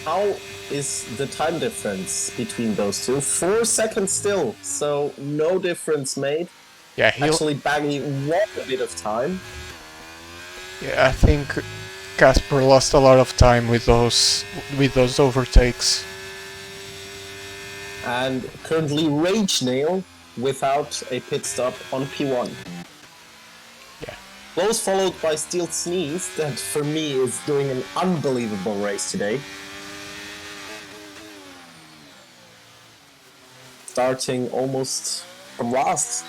How is the time difference between those two? 4 seconds still, so no difference made. Yeah, Actually, Baggy won a bit of time. Yeah, I think Casper lost a lot of time with those overtakes. And currently Rage Nail without a pit stop on P1. Yeah. Close followed by Steel Sneeze, that for me is doing an unbelievable race today. Starting almost from last,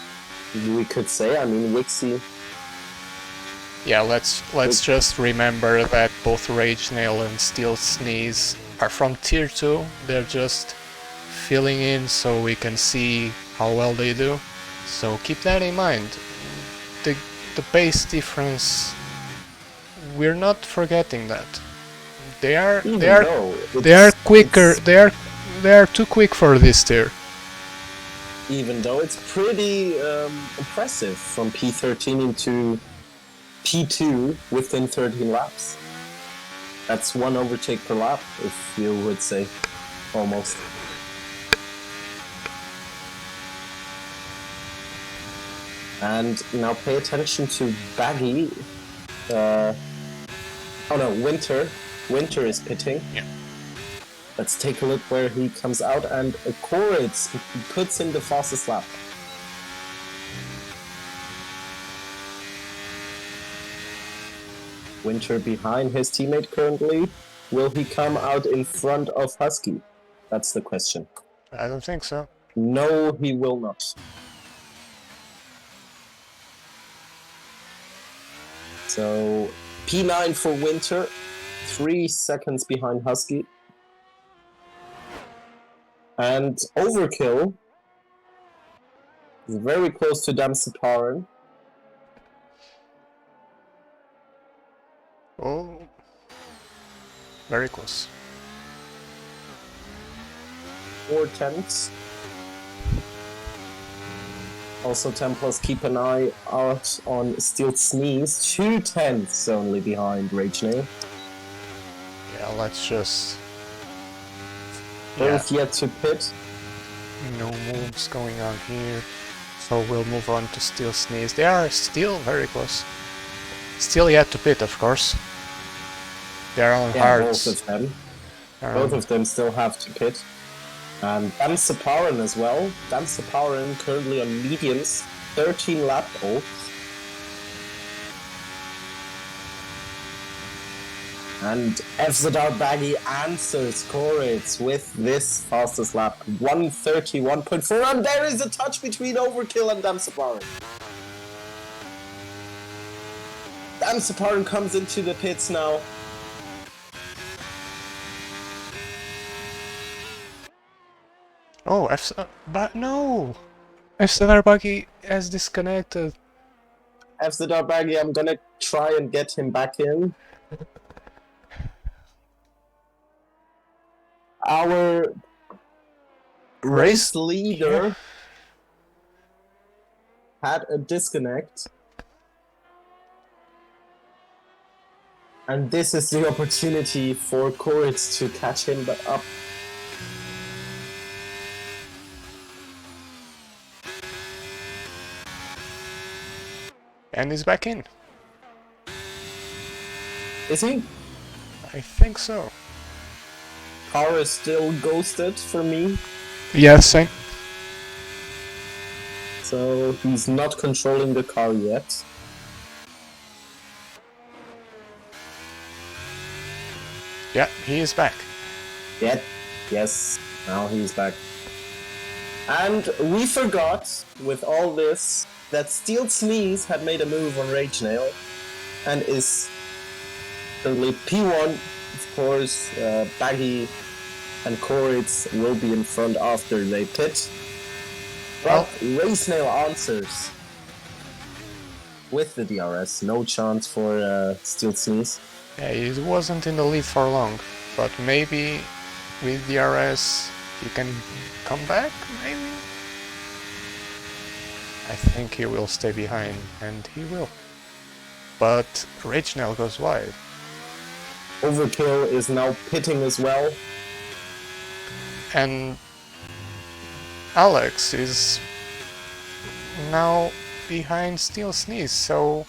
we could say. I mean, Wixie. Yeah, let's just remember that both Rage Nail and Steel Sneeze are from Tier 2. They're just filling in so we can see how well they do. So keep that in mind. The pace difference, we're not forgetting that. They are quicker. They are too quick for this tier. Even though it's pretty impressive from P13 into P2 within 13 laps. That's 1 overtake per lap, if you would say, almost. And now pay attention to Baggy. Oh no, Winter. Winter is pitting. Yeah. Let's take a look where he comes out, and Koritz puts in the fastest lap. Winter behind his teammate currently. Will he come out in front of Husky? That's the question. I don't think so. No, he will not. So, P9 for Winter, 3 seconds behind Husky. And Overkill is very close to Damsaparan. Oh, very close. 4 tenths. Also, Templars, keep an eye out on Steel Sneeze. 2 tenths only behind Rage Nail. Yeah, let's just... Both yet to pit. No moves going on here. So we'll move on to Steel Sneeze. They are still very close. Still yet to pit, of course. They're on hards. Both of them. Both of them still have to pit. And Damsaparan as well. Damsaparan currently on mediums, 13 lap old. And FZR Baggy answers Koritz with this fastest lap, 1:31.4, and there is a touch between Overkill and Damsaparan. Damsaparan comes into the pits now. Oh, but no! FZR Buggy has disconnected. FZR Baggy, I'm gonna try and get him back in. Our race leader had a disconnect. And this is the opportunity for Koritz to catch him up. And he's back in. Is he? I think so. Car is still ghosted for me. Yeah, same. So he's not controlling the car yet. Yeah, he is back. Yet. Yes, now he's back. And we forgot, with all this, that Steel Sneeze had made a move on Rage Nail and is currently P1 of course, Baggy and Koritz will be in front after they pit. But Racenail answers with the DRS. No chance for Steel Sneeze. Yeah, he wasn't in the lead for long, but maybe with DRS he can come back, maybe? I think he will stay behind, and he will. But Ragenail goes wide. Overkill is now pitting as well. And Alex is now behind Steel Sneeze, so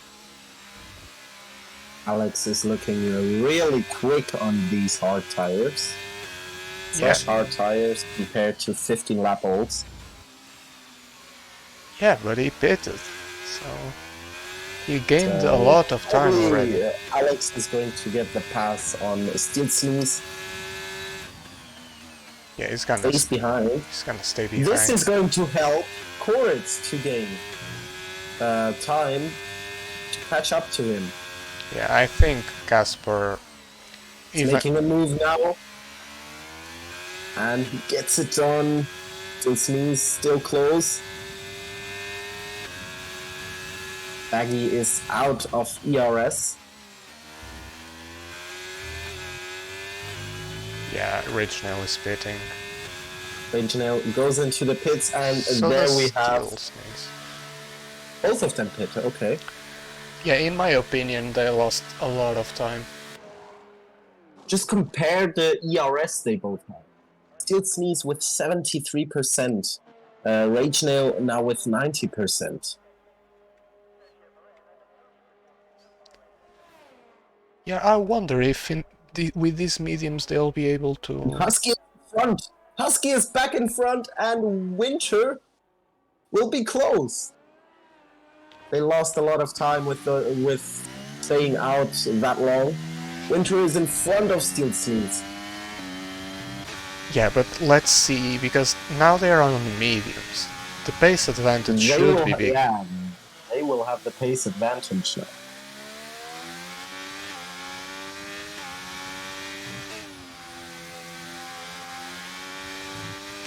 Alex is looking really quick on these hard tires. Fresh hard tires compared to 15 lap olds. yeah, but he pitted, so he gained a lot of time already. Alex is going to get the pass on Steel Sneeze. Yeah, he's gonna Stays behind. He's gonna stay behind. This is going to help Koritz to gain time to catch up to him. Yeah, I think Casper He's making a move now. And he gets it done. Steel Sneeze still close. Baggy is out of ERS. Yeah, Ragenail is pitting. Ragenail goes into the pits, and So there does we have Steel Sneeze. both of them pit. Okay. Yeah, in my opinion, they lost a lot of time. Just compare the ERS they both have. Steel Sneeze with 73%. Ragenail now with 90%. Yeah, I wonder if with these mediums they'll be able to... Husky is in front. Husky is back in front, and Winter will be close. They lost a lot of time with staying out that long. Winter is in front of Steel Sneeze. Yeah, but let's see, because now they're on mediums. The pace advantage should be big. Yeah, they will have the pace advantage now.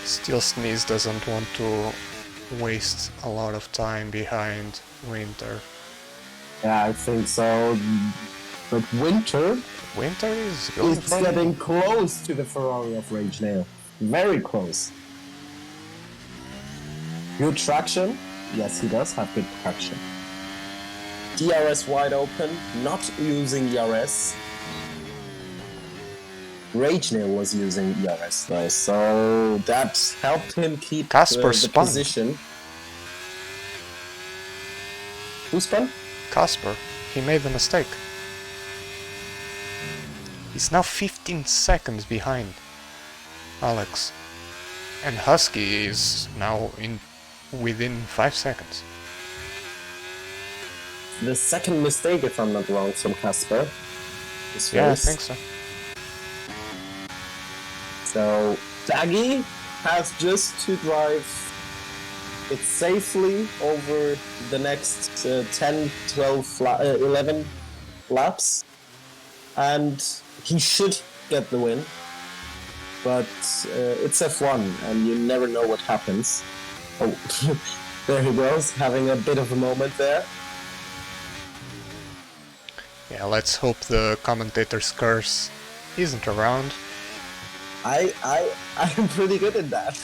Steel Sneeze doesn't want to waste a lot of time behind Winter. Yeah, I think so. But Winter is going is getting close to the Ferrari of Ragenail. Very close. Good traction. Yes, he does have good traction. DRS wide open, not using ERS. Ragenail was using ERS though, so that helped him keep the position. Who spun? Casper. He made a mistake. He's now 15 seconds behind Alex. And Husky is now within 5 seconds. The second mistake, if I'm not wrong, from Casper. Yeah, I think so. So, Daggy has just to drive it safely over the next 10, 12, 11 laps. And he should get the win. But it's F1 and you never know what happens. Oh, there he goes, having a bit of a moment there. Yeah, let's hope the commentator's curse isn't around. I'm pretty good at that.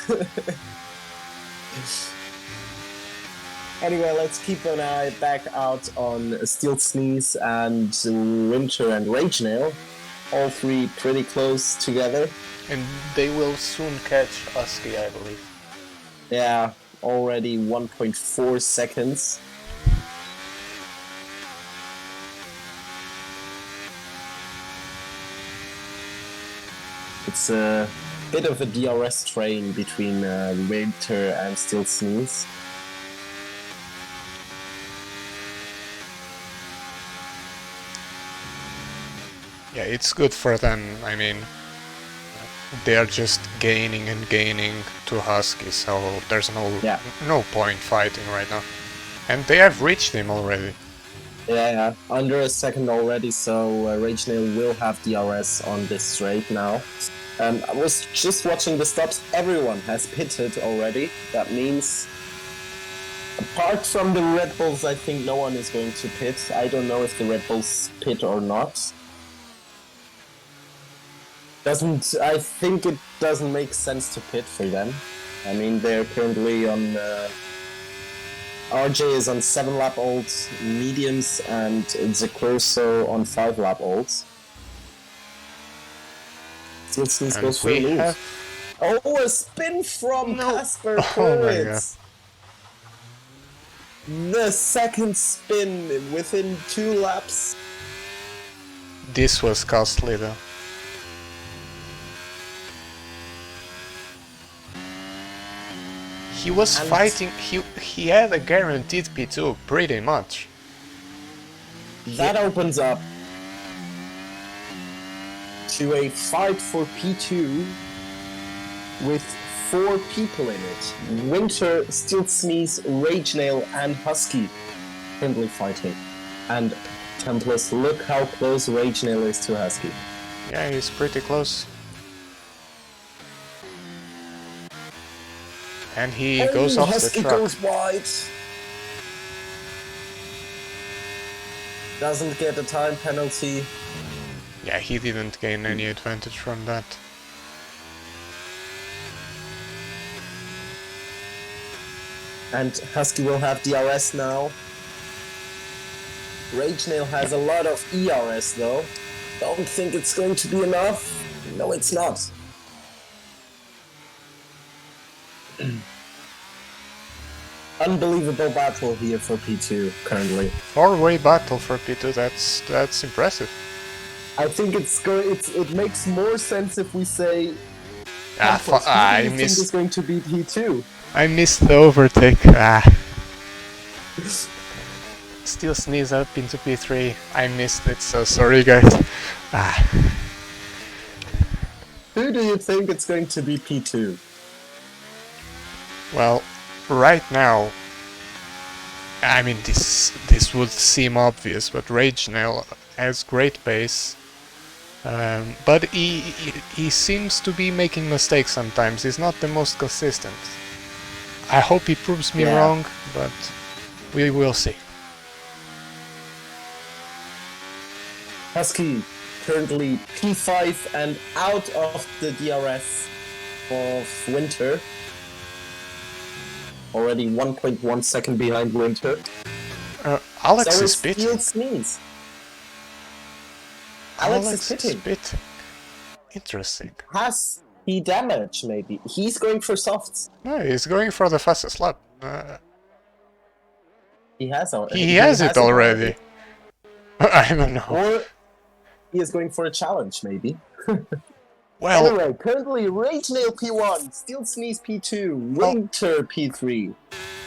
Anyway, let's keep an eye back out on Steel Sneeze and Winter and Ragenail. All three pretty close together. And they will soon catch Husky, I believe. Yeah, already 1.4 seconds. It's a bit of a DRS train between Winter and Steel Sneeze. Yeah, it's good for them. I mean, they're just gaining and gaining to Husky, so there's no point fighting right now. And they have reached him already. Yeah, under a second already, so Rage Nail will have DRS on this straight now. I was just watching the stops. Everyone has pitted already. That means, apart from the Red Bulls, I think no one is going to pit. I don't know if the Red Bulls pit or not. I think it doesn't make sense to pit for them. I mean, they're currently on... RJ is on 7-lap olds, mediums, and Zacurso on 5-lap olds. Silsons goes for a move. Oh, a spin from Casper Kuritz! The second spin within 2 laps. This was costly though. He was fighting, he had a guaranteed P2, pretty much. That opens up to a fight for P2 with 4 people in it. Winter, Steel Sneeze, Rage Nail, and Husky currently fighting. And Templars, look how close Rage Nail is to Husky. Yeah, he's pretty close. And he goes off Husky the track. goes wide. Doesn't get a time penalty. Yeah, he didn't gain any advantage from that. And Husky will have DRS now. Rage Nail has a lot of ERS though. Don't think it's going to be enough. No, it's not. Unbelievable battle here for P2 currently. 4-way battle for P2, that's impressive. I think it makes more sense if we say I missed. Is going to be P2. I missed the overtake. Still sneeze up into P3. I missed it, so sorry guys. Who do you think it's going to be P2? Well, right now, I mean this would seem obvious, but Rage Nail has great pace. But he seems to be making mistakes sometimes. He's not the most consistent. I hope he proves me wrong, but we will see. Husky currently P5 and out of the DRS of Winter. Already 1.1 second behind Winter. Alex is pitting. Sneeze. Alex is pitting. Interesting. Has he damage, maybe? He's going for softs. No, he's going for the fastest lap. He has it already. I don't know. Or he is going for a challenge, maybe. Well, anyway, currently Rage Nail P1, Steel Sneeze P2, Winter P3,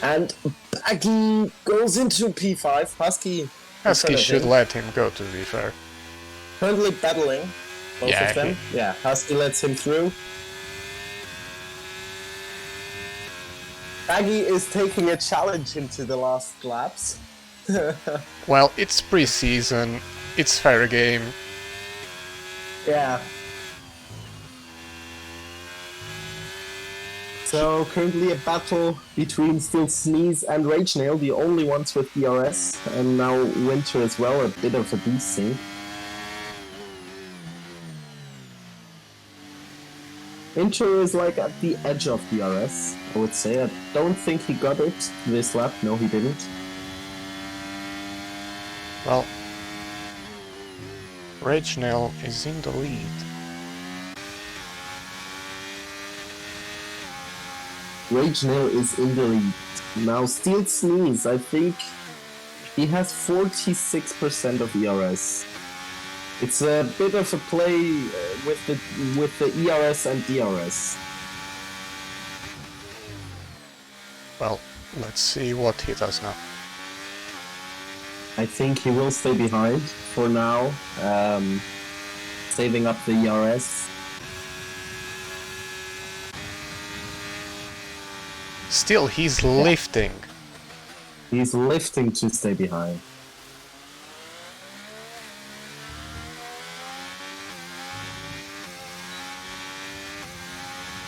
and Baggy goes into P5. Husky should let him go, to be fair. Currently battling, both of them. Yeah, Husky lets him through. Baggy is taking a challenge into the last laps. Well, it's pre-season, it's fair game. Yeah. So currently a battle between Steel Sneeze and Rage Nail, the only ones with DRS, and now Winter as well, a bit of a desync. Winter is like at the edge of DRS, I would say. I don't think he got it this lap. No, he didn't. Well, Rage Nail is in the lead. Rage Nail is in the lead. Now Steel Sneeze, I think he has 46% of ERS. It's a bit of a play with the ERS and DRS. Well, let's see what he does now. I think he will stay behind for now, saving up the ERS. Still, he's lifting. He's lifting to stay behind.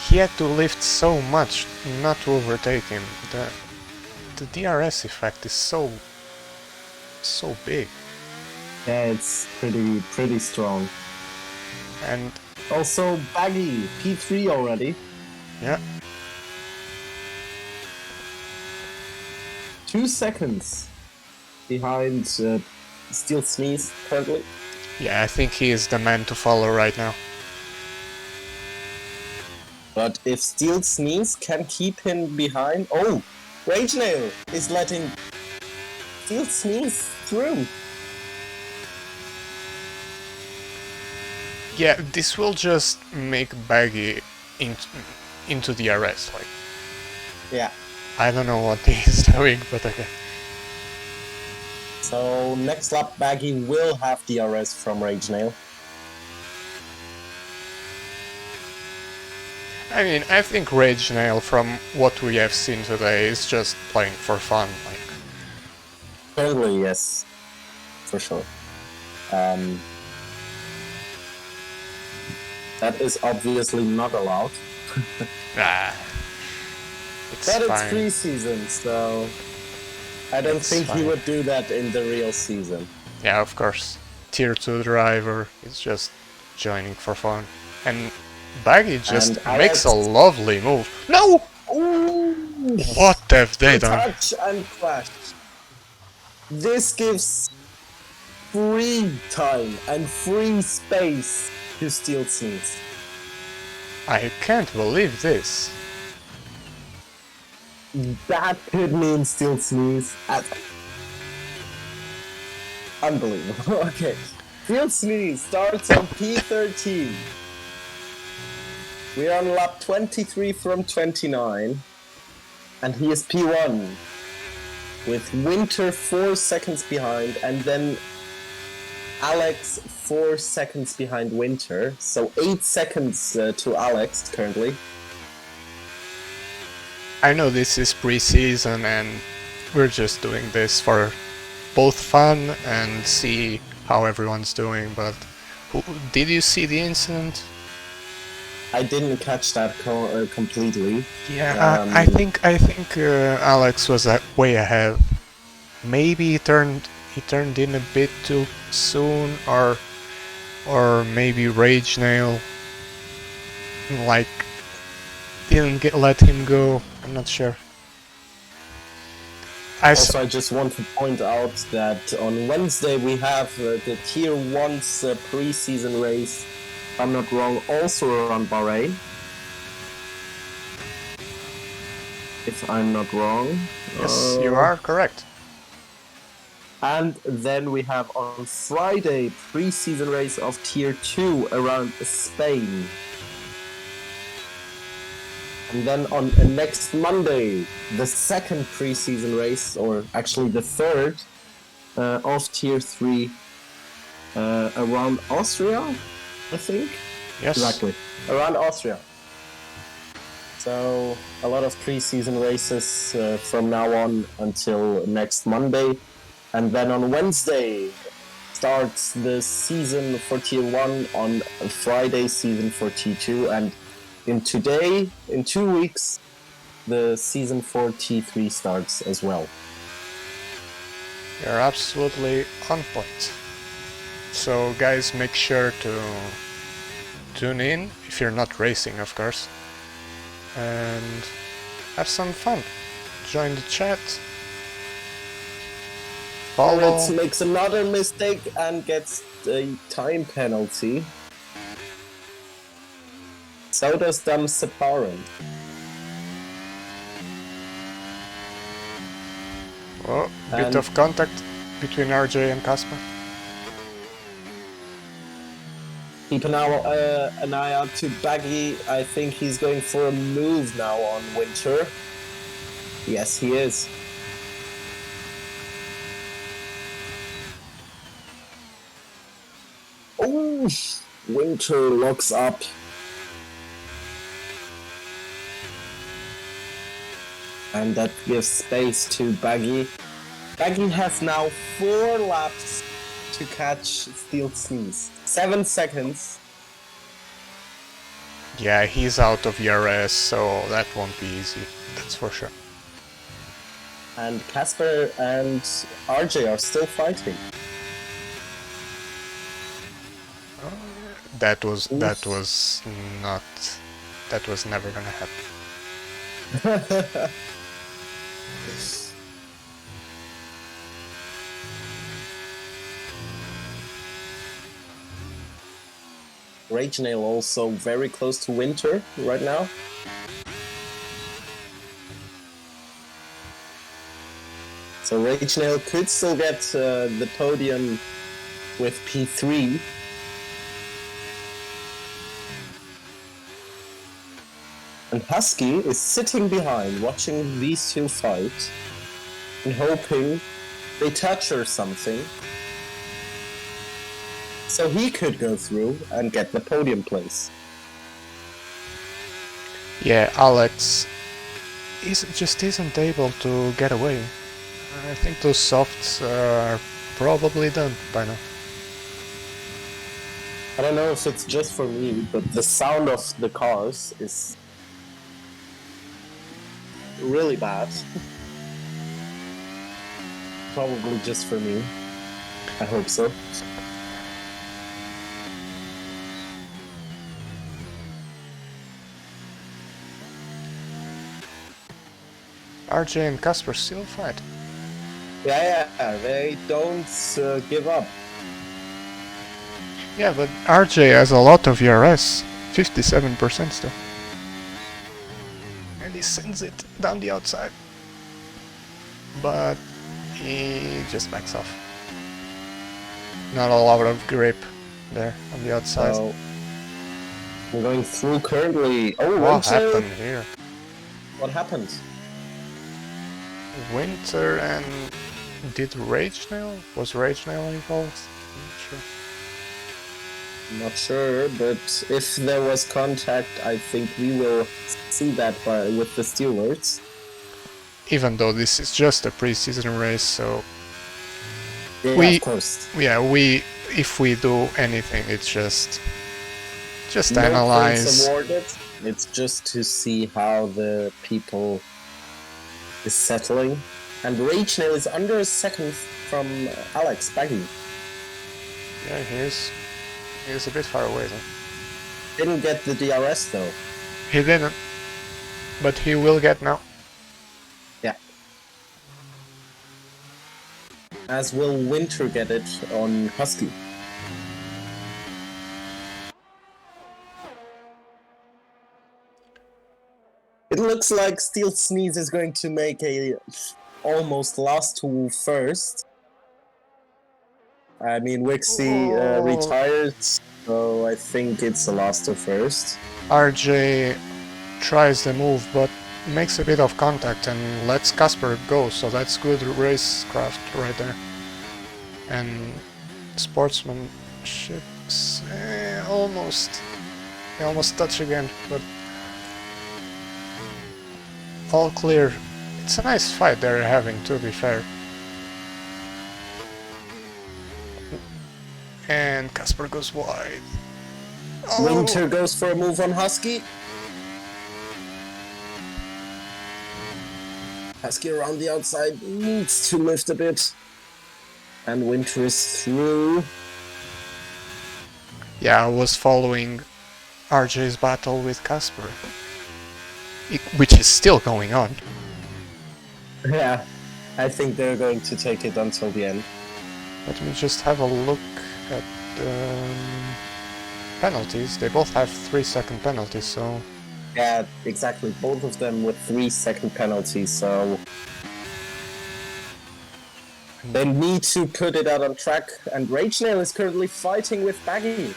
he had to lift so much not to overtake him. The DRS effect is so big. Yeah, it's pretty strong. And Also, Baggy, P3 already. yeah, 2 seconds behind Steel Sneeze currently. yeah, I think he is the man to follow right now. But if Steel Sneeze can keep him behind... Oh! Rage Nail is letting Steel Sneeze through. Yeah, this will just make Baggy into the DRS. Like, Yeah. I don't know what he's doing, but okay. So next lap, Baggy will have DRS from Rage Nail. I mean, I think Rage Nail, from what we have seen today, is just playing for fun. Like, Currently, yes, for sure. That is obviously not allowed. ah, it's But fine. it's pre-season, so I don't It's think he fine. would do that in the real season. Yeah, of course. Tier 2 driver is just joining for fun. And Baggy just And makes a Alex- lovely move. No! Ooh! What have they done? Touch and crash. This gives free time and free space to Steel Sneeze. I can't believe this. That could mean Steel Sneeze. Unbelievable. Okay. Steel Sneeze starts on P13. We're on lap 23 from 29. And he is P1. With Winter 4 seconds behind, and then Alex 4 seconds behind Winter. So 8 seconds to Alex currently. I know this is pre-season and we're just doing this for both fun and see how everyone's doing, but did you see the incident? I didn't catch that completely. Yeah, I think Alex was way ahead. Maybe he turned in a bit too soon, or maybe Rage Nail like didn't let him go. I'm not sure. I just want to point out that on Wednesday we have the Tier 1's pre-season race, if I'm not wrong, also around Bahrain. If I'm not wrong. Yes, you are correct. And then we have on Friday pre-season race of Tier 2 around Spain. And then on next Monday, the second pre-season race, or actually the third, of Tier 3 around Austria, I think? Yes. Exactly. Around Austria. So a lot of pre-season races from now on until next Monday. And then on Wednesday starts the season for Tier 1, on Friday season for T2, and in 2 weeks, the season for T3 starts as well. You're absolutely on point. So guys, make sure to tune in, if you're not racing of course, and have some fun. Join the chat. Follow. Moritz makes another mistake and gets a time penalty. So does Dam Separan. Oh, bit of contact between RJ and Casper. Keep an eye out to Baggy. I think he's going for a move now on Winter. Yes, he is. Oh, Winter locks up. And that gives space to Baggy. Baggy has now 4 laps to catch Steel Sneeze. 7 seconds. Yeah, he's out of ERS, so that won't be easy. That's for sure. And Casper and RJ are still fighting. That was Oof. that was never gonna happen. Rage Nail also very close to Winter right now. So Rage Nail could still get the podium with P3. And Husky is sitting behind, watching these two fight, and hoping they touch or something. So he could go through and get the podium place. Yeah, Alex just isn't able to get away. I think those softs are probably done by now. I don't know if it's just for me, but the sound of the cars is really bad. Probably just for me. I hope so. RJ and Casper still fight. Yeah, they don't give up. Yeah, but RJ has a lot of ERS, 57% still. And he sends it down the outside. But he just backs off. Not a lot of grip there on the outside. So we're going through currently. Oh, What Rachel! happened here? What happened? Winter and... Did Rage Nail? Was Rage Nail involved? I'm not sure. Not sure, but if there was contact, I think we will see that with the stewards. Even though this is just a pre-season race, so Yeah, of course. If we do anything, it's just No analyze. points awarded. It's just to see how the people is settling. And Rage Nail is under a second from Alex Baggy. Yeah, he's a bit far away though. Didn't get the DRS though. He didn't, but he will get now. Yeah. As will Winter get it on Husky. It looks like Steel Sneeze is going to make a almost last two first. I mean, Wixie retired, so I think it's a last to first. RJ tries the move, but makes a bit of contact and lets Casper go, so that's good racecraft right there. And sportsmanship, almost. They almost touch again, but all clear. It's a nice fight they're having, to be fair. And Casper goes wide. Oh. Winter goes for a move on Husky. Husky around the outside needs to lift a bit. And Winter is through. Yeah, I was following RJ's battle with Casper, which is still going on. Yeah, I think they're going to take it until the end. Let me just have a look at the penalties. They both have 3-second penalties, so... Yeah, exactly. Both of them with 3-second penalties, so... They need to put it out on track, and Rage Nail is currently fighting with Baggy.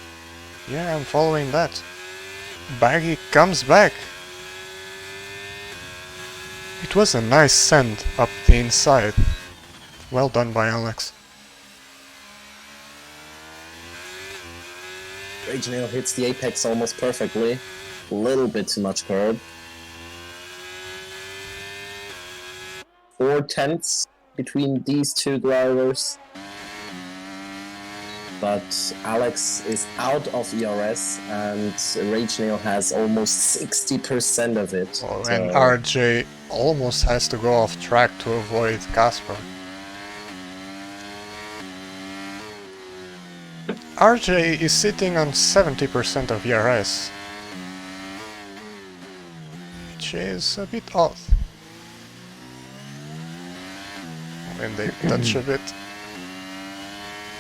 Yeah, I'm following that. Baggy comes back. It was a nice send up the inside. Well done by Alex. Rage Nail hits the apex almost perfectly. A little bit too much curb. 4 tenths between these two drivers. but Alex is out of ERS and Rage has almost 60% of it. Oh, and RJ almost has to go off track to avoid Casper. RJ is sitting on 70% of ERS, which is a bit odd. When they touch a bit.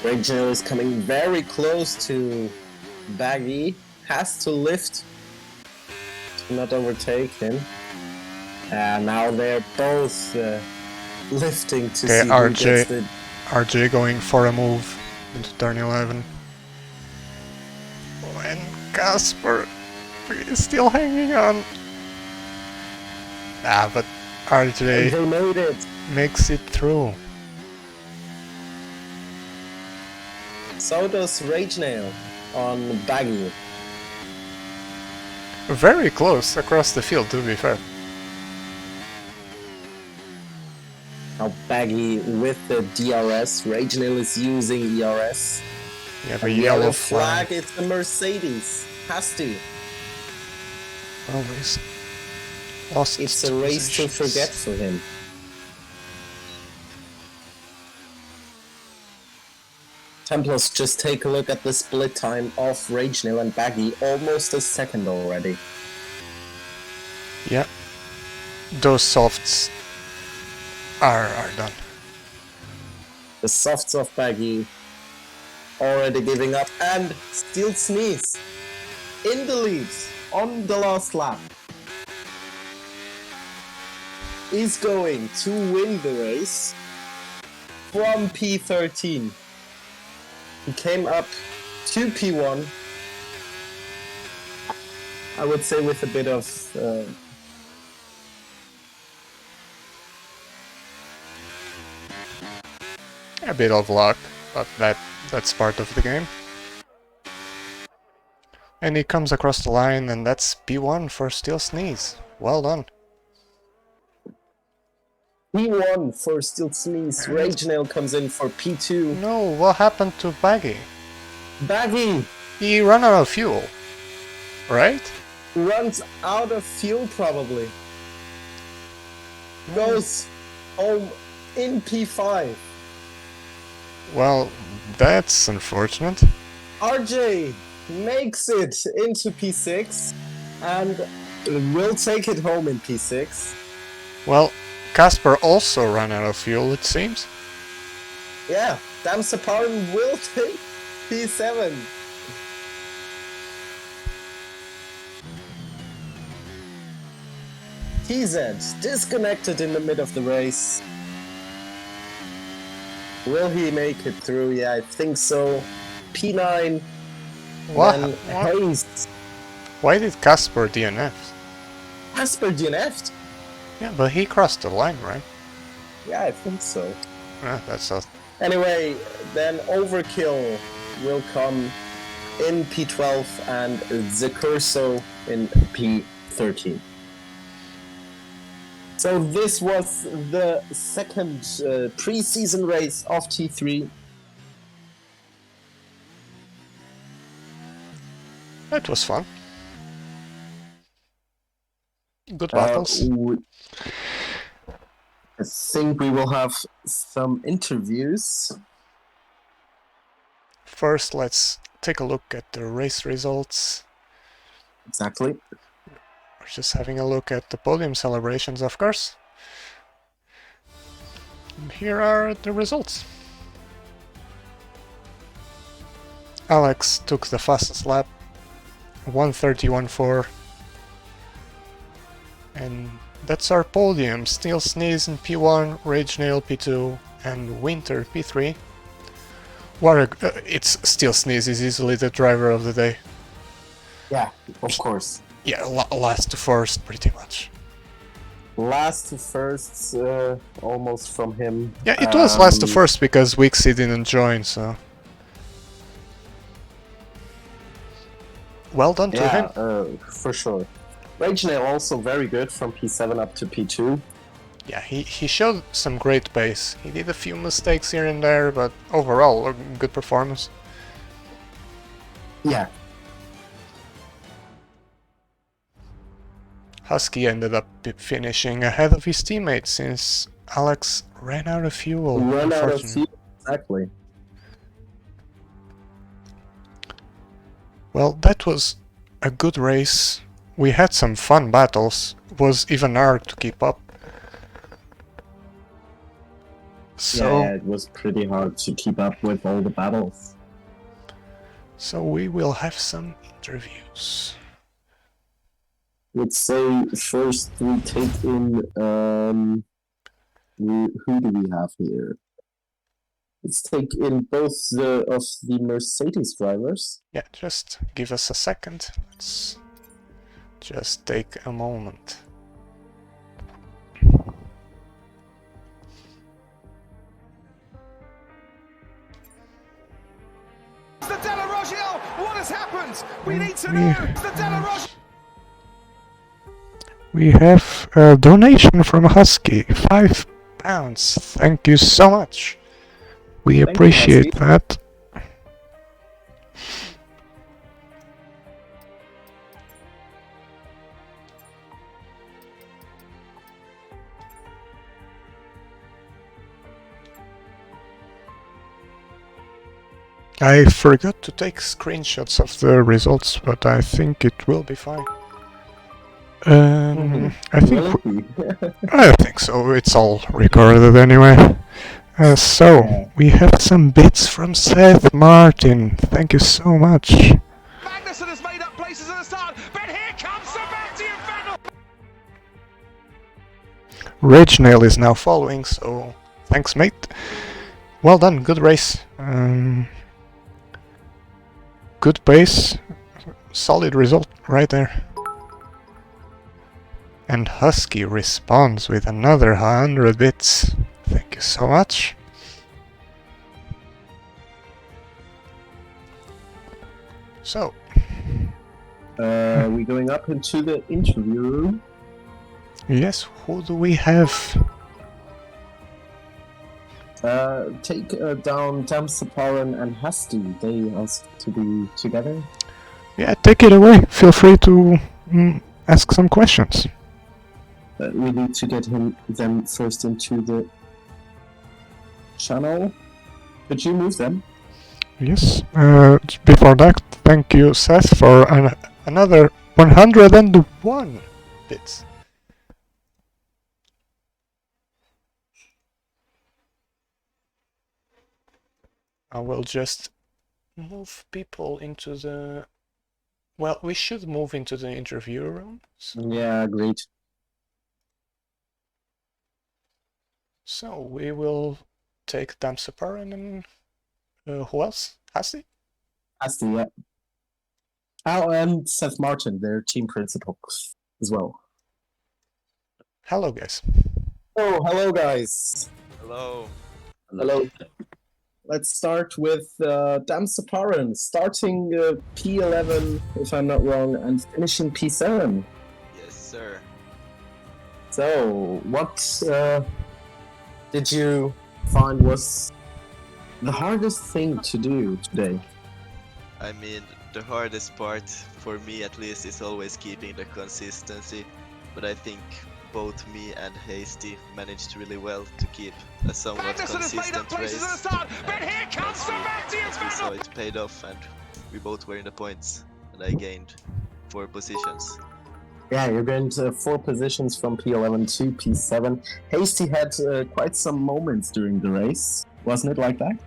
Rage is coming very close to Baggy, has to lift to not overtake him. And now they're both lifting to see who gets the... RJ going for a move into turn 11. And Casper is still hanging on. But RJ they made it. Makes it through. So does Rage on Baggy. Very close across the field, to be fair. Now Baggy with the DRS, Rage is using ERS. Yeah, the yellow flag, it's the Mercedes. Has to. Always lost. It's a race to forget for him. Templars, just take a look at the split time of Rage and Baggy, almost a second already. Yeah, those softs are done. The softs of Baggy already giving up, and Steel Sneeze in the lead on the last lap is going to win the race from P13. He came up to P1, I would say with a bit of luck, but that's part of the game. And he comes across the line, and that's P1 for Steel Sneeze. Well done. P1 for Steel Sneeze. Rage Nail comes in for P2. No, what happened to Baggy? Baggy! He ran out of fuel, right? Runs out of fuel, probably. Goes home in P5. Well, that's unfortunate. RJ makes it into P6 and will take it home in P6. Well, Casper also ran out of fuel, it seems. Yeah, Damsaparan will take P7. TZ disconnected in the mid of the race. Will he make it through? Yeah, I think so. P9. What? Then Hayes. Why did Casper DNF? Casper DNF'd? Yeah, but he crossed the line, right? Yeah, I think so. That's all. Anyway, then Overkill will come in P12 and Zacurso in P13. So this was the second pre-season race of T3. That was fun. Good battles. I think we will have some interviews. First, let's take a look at the race results. Exactly. We're just having a look at the podium celebrations, of course. And here are the results. Alex took the fastest lap, 1:31.4. And that's our podium. Steel Sneeze in P1, Rage Nail P2, and Winter P3. It's Steel Sneeze is easily the driver of the day. Yeah, of course. Yeah, last to first, pretty much. Last to first, almost from him. Yeah, it was last to first because Wixie didn't join, so... Well done to him. For sure. Rage Nail also very good from P7 up to P2. Yeah, he showed some great pace. He did a few mistakes here and there, but overall, a good performance. Yeah. Husky ended up finishing ahead of his teammates since Alex ran out of fuel. Run out of fuel, exactly. Well, that was a good race. We had some fun battles. It was even hard to keep up. So, yeah, it was pretty hard to keep up with all the battles. So we will have some interviews. Let's say first we take in who do we have here? Let's take in both of the Mercedes drivers. Yeah, just give us a second. Let's just take a moment. What has happened? We need to know. We have a donation from Husky, £5. Thank you so much. We appreciate that. I forgot to take screenshots of the results, but I think it will be fine. I think so. It's all recorded anyway. So we have some bits from Seth Martin. Thank you so much. Magnussen has made up places at the start, but here comes Sebastian Vettel. Reginald is now following, so thanks, mate. Well done. Good race. Good pace. Solid result right there. And Husky responds with another 100 bits. Thank you so much. So, we're going up into the interview room. Yes, who do we have? Take down Damsaparan and Husky. They asked to be together. Yeah, take it away. Feel free to ask some questions. We need to get them first into the channel. Could you move them? Yes. Before that, thank you, Seth, for another 101 bits. I will just move people into the... Well, we should move into the interview room. So. Yeah, agreed. So we will take Damsaparan and who else? Hasti? Hasti, yeah. Oh, and Seth Martin, their team principal as well. Hello, guys. Oh, hello, guys. Hello. Hello. Let's start with Damsaparan, starting P11, if I'm not wrong, and finishing P7. Yes, sir. So, what did you find was the hardest thing to do today? I mean, the hardest part, for me at least, is always keeping the consistency, but I think both me and Hasty managed really well to keep a somewhat consistent race, and as we saw, it paid off, and we both were in the points, and I gained 4 positions. Yeah, you gained 4 positions from P11 to P7. Hasty had quite some moments during the race, wasn't it like that?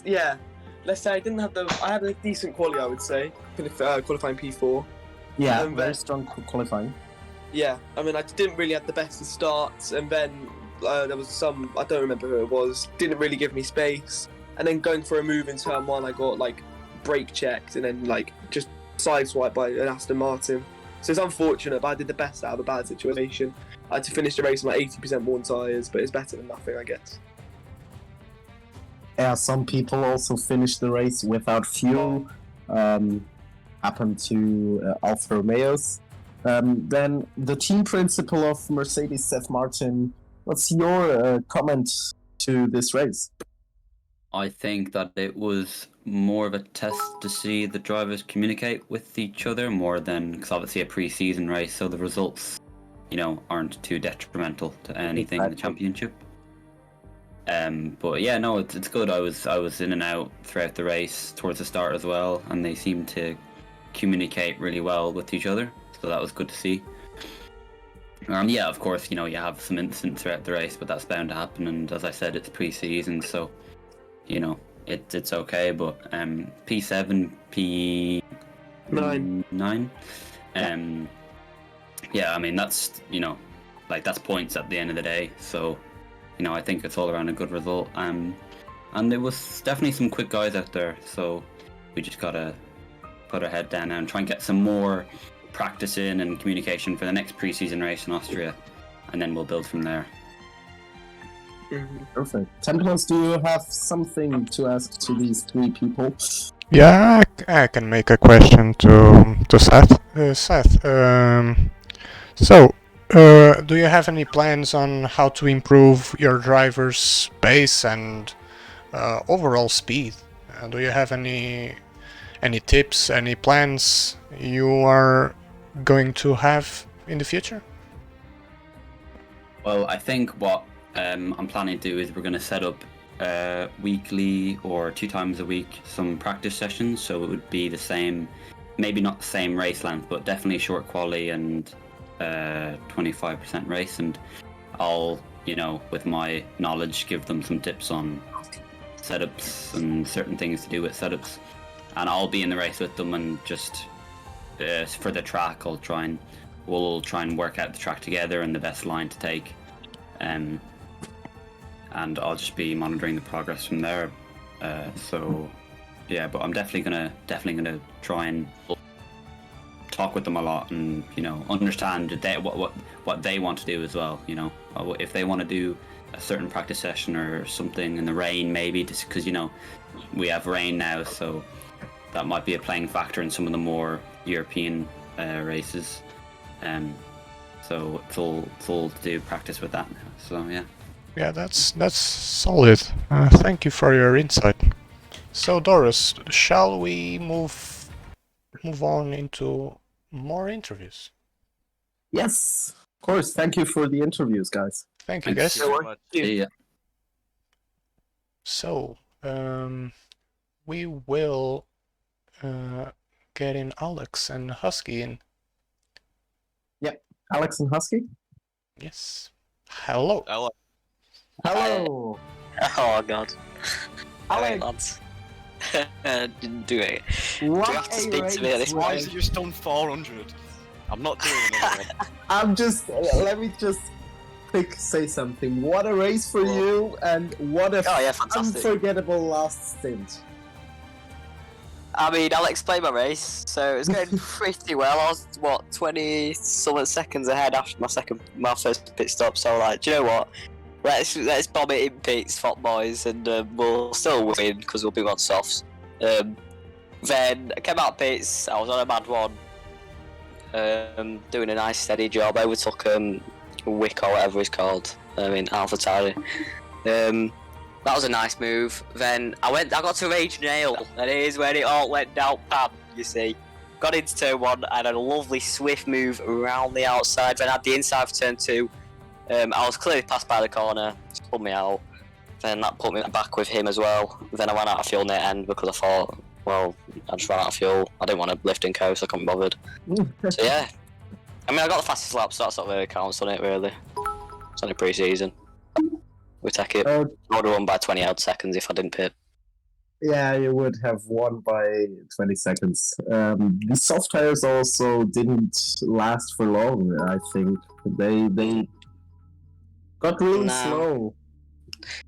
Yeah. Let's say I didn't have I had a decent quali, I would say, qualifying P4. Yeah, very strong qualifying. Yeah, I mean, I didn't really have the best of starts, and then there was some, I don't remember who it was, didn't really give me space. And then going for a move in turn 1, I got like brake checked and then like just sideswiped by an Aston Martin. So it's unfortunate, but I did the best out of a bad situation. I had to finish the race with like 80% worn tyres, but it's better than nothing, I guess. Yeah, some people also finished the race without fuel. Happened to Alfa Romeos. Then the team principal of Mercedes, Seth Martin, what's your comment to this race? I think that it was more of a test to see the drivers communicate with each other more than, because obviously a pre-season race, so the results, aren't too detrimental to anything in the championship. But yeah, no, it's good. I was in and out throughout the race towards the start as well, and they seemed to communicate really well with each other, so that was good to see. Yeah, of course, you have some incidents throughout the race, but that's bound to happen, and as I said, it's pre-season, so it's okay. But P7, P9, yeah, I mean that's that's points at the end of the day, so I think it's all around a good result. And there was definitely some quick guys out there, so we just gotta put our head down now and try and get some more practice in and communication for the next pre-season race in Austria, and then we'll build from there. Perfect. Templars, do you have something to ask to these three people? Yeah, I can make a question to Seth. Seth, do you have any plans on how to improve your driver's pace and overall speed? Do you have any tips, any plans you are going to have in the future? Well, I think what I'm planning to do is we're going to set up weekly or 2 times a week some practice sessions, so it would be the same, maybe not the same race length, but definitely short quali and 25% race, and I'll, with my knowledge, give them some tips on setups and certain things to do with setups, and I'll be in the race with them, and just for the track we'll try and work out the track together and the best line to take, and I'll just be monitoring the progress from there. So yeah, but I'm definitely gonna try and talk with them a lot, and understand what they want to do as well. If they want to do a certain practice session or something in the rain, maybe just because we have rain now, so that might be a playing factor in some of the more European races. So it's all to do practice with that now. So yeah. Yeah, that's solid. Thank you for your insight. So Doris, shall we move on into more interviews? Yes, of course. Thank you for the interviews, guys. Thank you, Thanks guys. so much. Yeah. So, we will get in Alex and Husky in. Yep, Alex and Husky. Yes. Hello. Hello. Hello. Oh god. Alex. Lads. Didn't do it. What Do you have to a speak to me at this race. point? Why is it just done 400? I'm not doing another one. Let me just quick say something. What a race for you, and what a Oh yeah, fantastic. unforgettable last stint. I mean, I'll explain my race. So it was going pretty well. I was 20-something seconds ahead after my first pit stop. So do you know what? Let's bomb it in pits, fat boys, and we'll still win because we'll be on softs. Then I came out of pits. I was on a mad one, doing a nice steady job. I overtook Wick or whatever he's called in AlphaTauri. That was a nice move. Then I got to Rage Nail, and here's where it all went down pan, you see. Got into turn 1 and a lovely swift move around the outside. Then at the inside of turn 2, I was clearly passed by the corner, just pulled me out. Then that put me back with him as well. Then I ran out of fuel near end because I thought, well, I just ran out of fuel. I didn't want to lift and coast, I couldn't be bothered. So yeah. I mean, I got the fastest lap, so that's not really counts on it, really. It's only pre-season. We take it. I would have won by 20 odd seconds if I didn't pit. Yeah, you would have won by 20 seconds. The soft tires also didn't last for long, I think. They got really slow.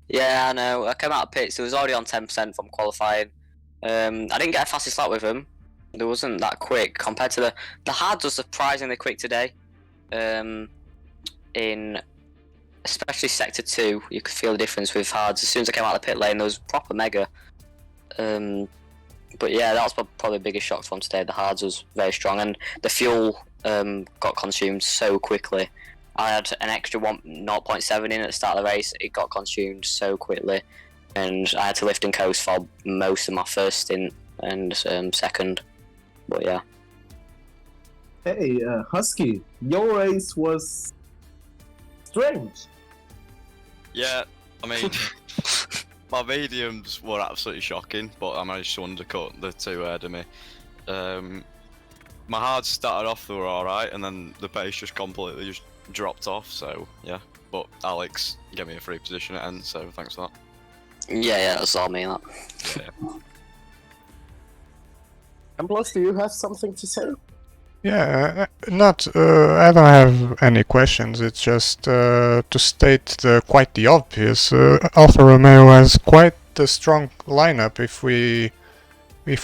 Yeah, I know. I came out of pits. It was already on 10% from qualifying. I didn't get a fastest lap with him. It wasn't that quick compared to the hards were surprisingly quick today. In especially sector 2, you could feel the difference with hards. As soon as I came out of the pit lane, there was proper mega. But yeah, that was probably the biggest shock from today. The hards was very strong, and the fuel got consumed so quickly. I had an extra 0.7 in at the start of the race. It got consumed so quickly. and I had to lift and coast for most of my first stint and second. But yeah. Hey, Husky, your race was strange. Yeah, I mean, my mediums were absolutely shocking, but I managed to undercut the two ahead of me. My hards started off, they were alright, and then the pace just completely just dropped off, so yeah. But Alex gave me a free position at end, so thanks for that. Yeah, that's all me, that. Yeah. And plus, do you have something to say? Yeah, I don't have any questions. It's just to state quite the obvious. Alfa Romeo has quite a strong lineup. If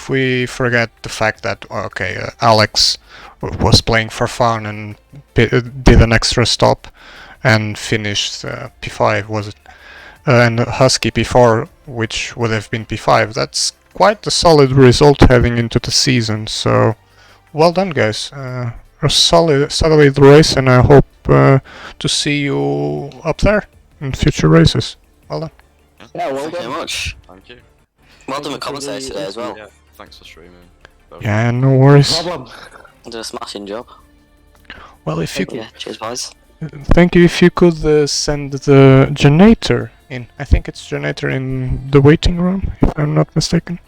we forget the fact that Alex was playing for fun and did an extra stop and finished P5, was it? And Husky P4, which would have been P5. That's quite a solid result heading into the season. So. Well done, guys. A solid race, and I hope to see you up there in future races. Well done. Yeah, well Thank you done. very much. Thank you. Well done you with for commentators the today as well. Yeah, thanks for streaming. Yeah, no worries. Problem. Did a smashing job. Well, if you Yeah, cheers, boys. thank you. If you could send the generator in. I think it's generator in the waiting room, if I'm not mistaken.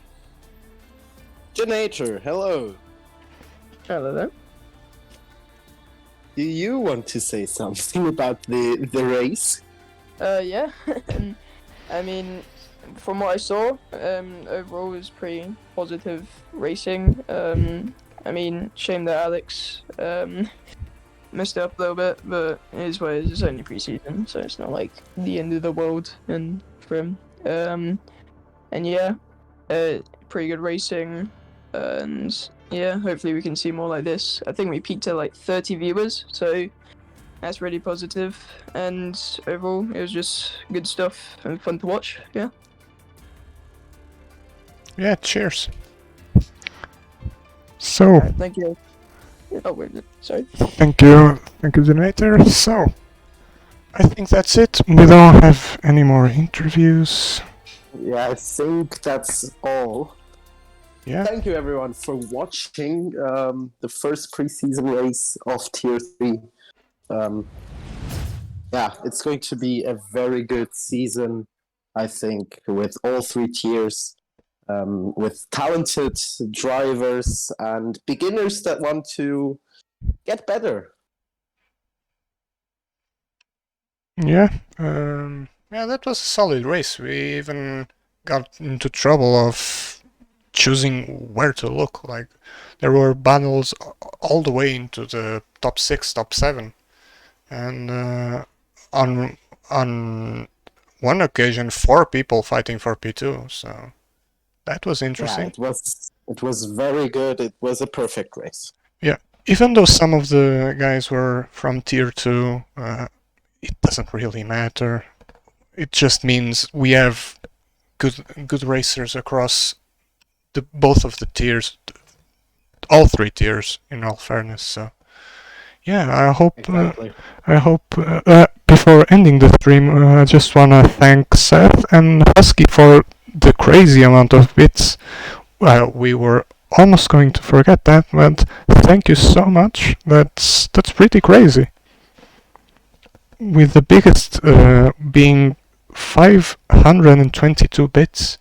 Generator, hello. Hello there. Do you want to say something about the race? Yeah. I mean, from what I saw, overall it was pretty positive racing. I mean, shame that Alex messed it up a little bit, but it is what it is. It's only pre-season, so it's not like the end of the world and for him. And yeah, pretty good racing, and yeah, hopefully we can see more like this. I think we peaked at like 30 viewers, so that's really positive. And overall, it was just good stuff and fun to watch. Yeah. Yeah, cheers. So, Thank you. Oh wait, sorry. thank you, generator. So, I think that's it. We don't have any more interviews. Yeah, I think that's all. Yeah. Thank you everyone for watching the first preseason race of Tier 3. Yeah, it's going to be a very good season, I think, with all 3 tiers, with talented drivers and beginners that want to get better. Yeah, yeah, that was a solid race. We even got into trouble of choosing where to look. Like, there were battles all the way into the top 6, top 7. And on one occasion, 4 people fighting for P2, so that was interesting. Yeah, it was very good. It was a perfect race. Yeah, even though some of the guys were from Tier 2, it doesn't really matter. It just means we have good racers across both of the tiers, all 3 tiers, in all fairness. So yeah, I hope Exactly. before ending the stream, I just wanna thank Seth and Husky for the crazy amount of bits. We were almost going to forget that, but thank you so much. That's pretty crazy. With the biggest being 522 bits.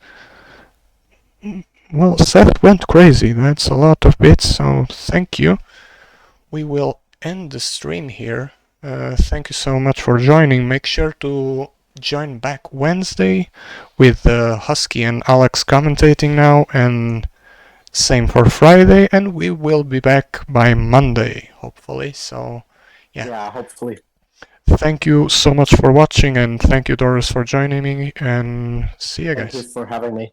Well, Seth went crazy. That's a lot of bits, so thank you. We will end the stream here. Thank you so much for joining. Make sure to join back Wednesday with Husky and Alex commentating now, and same for Friday, and we will be back by Monday, hopefully. So Yeah, hopefully. thank you so much for watching, and thank you, Doris, for joining me, and see you guys. Thank you for having me.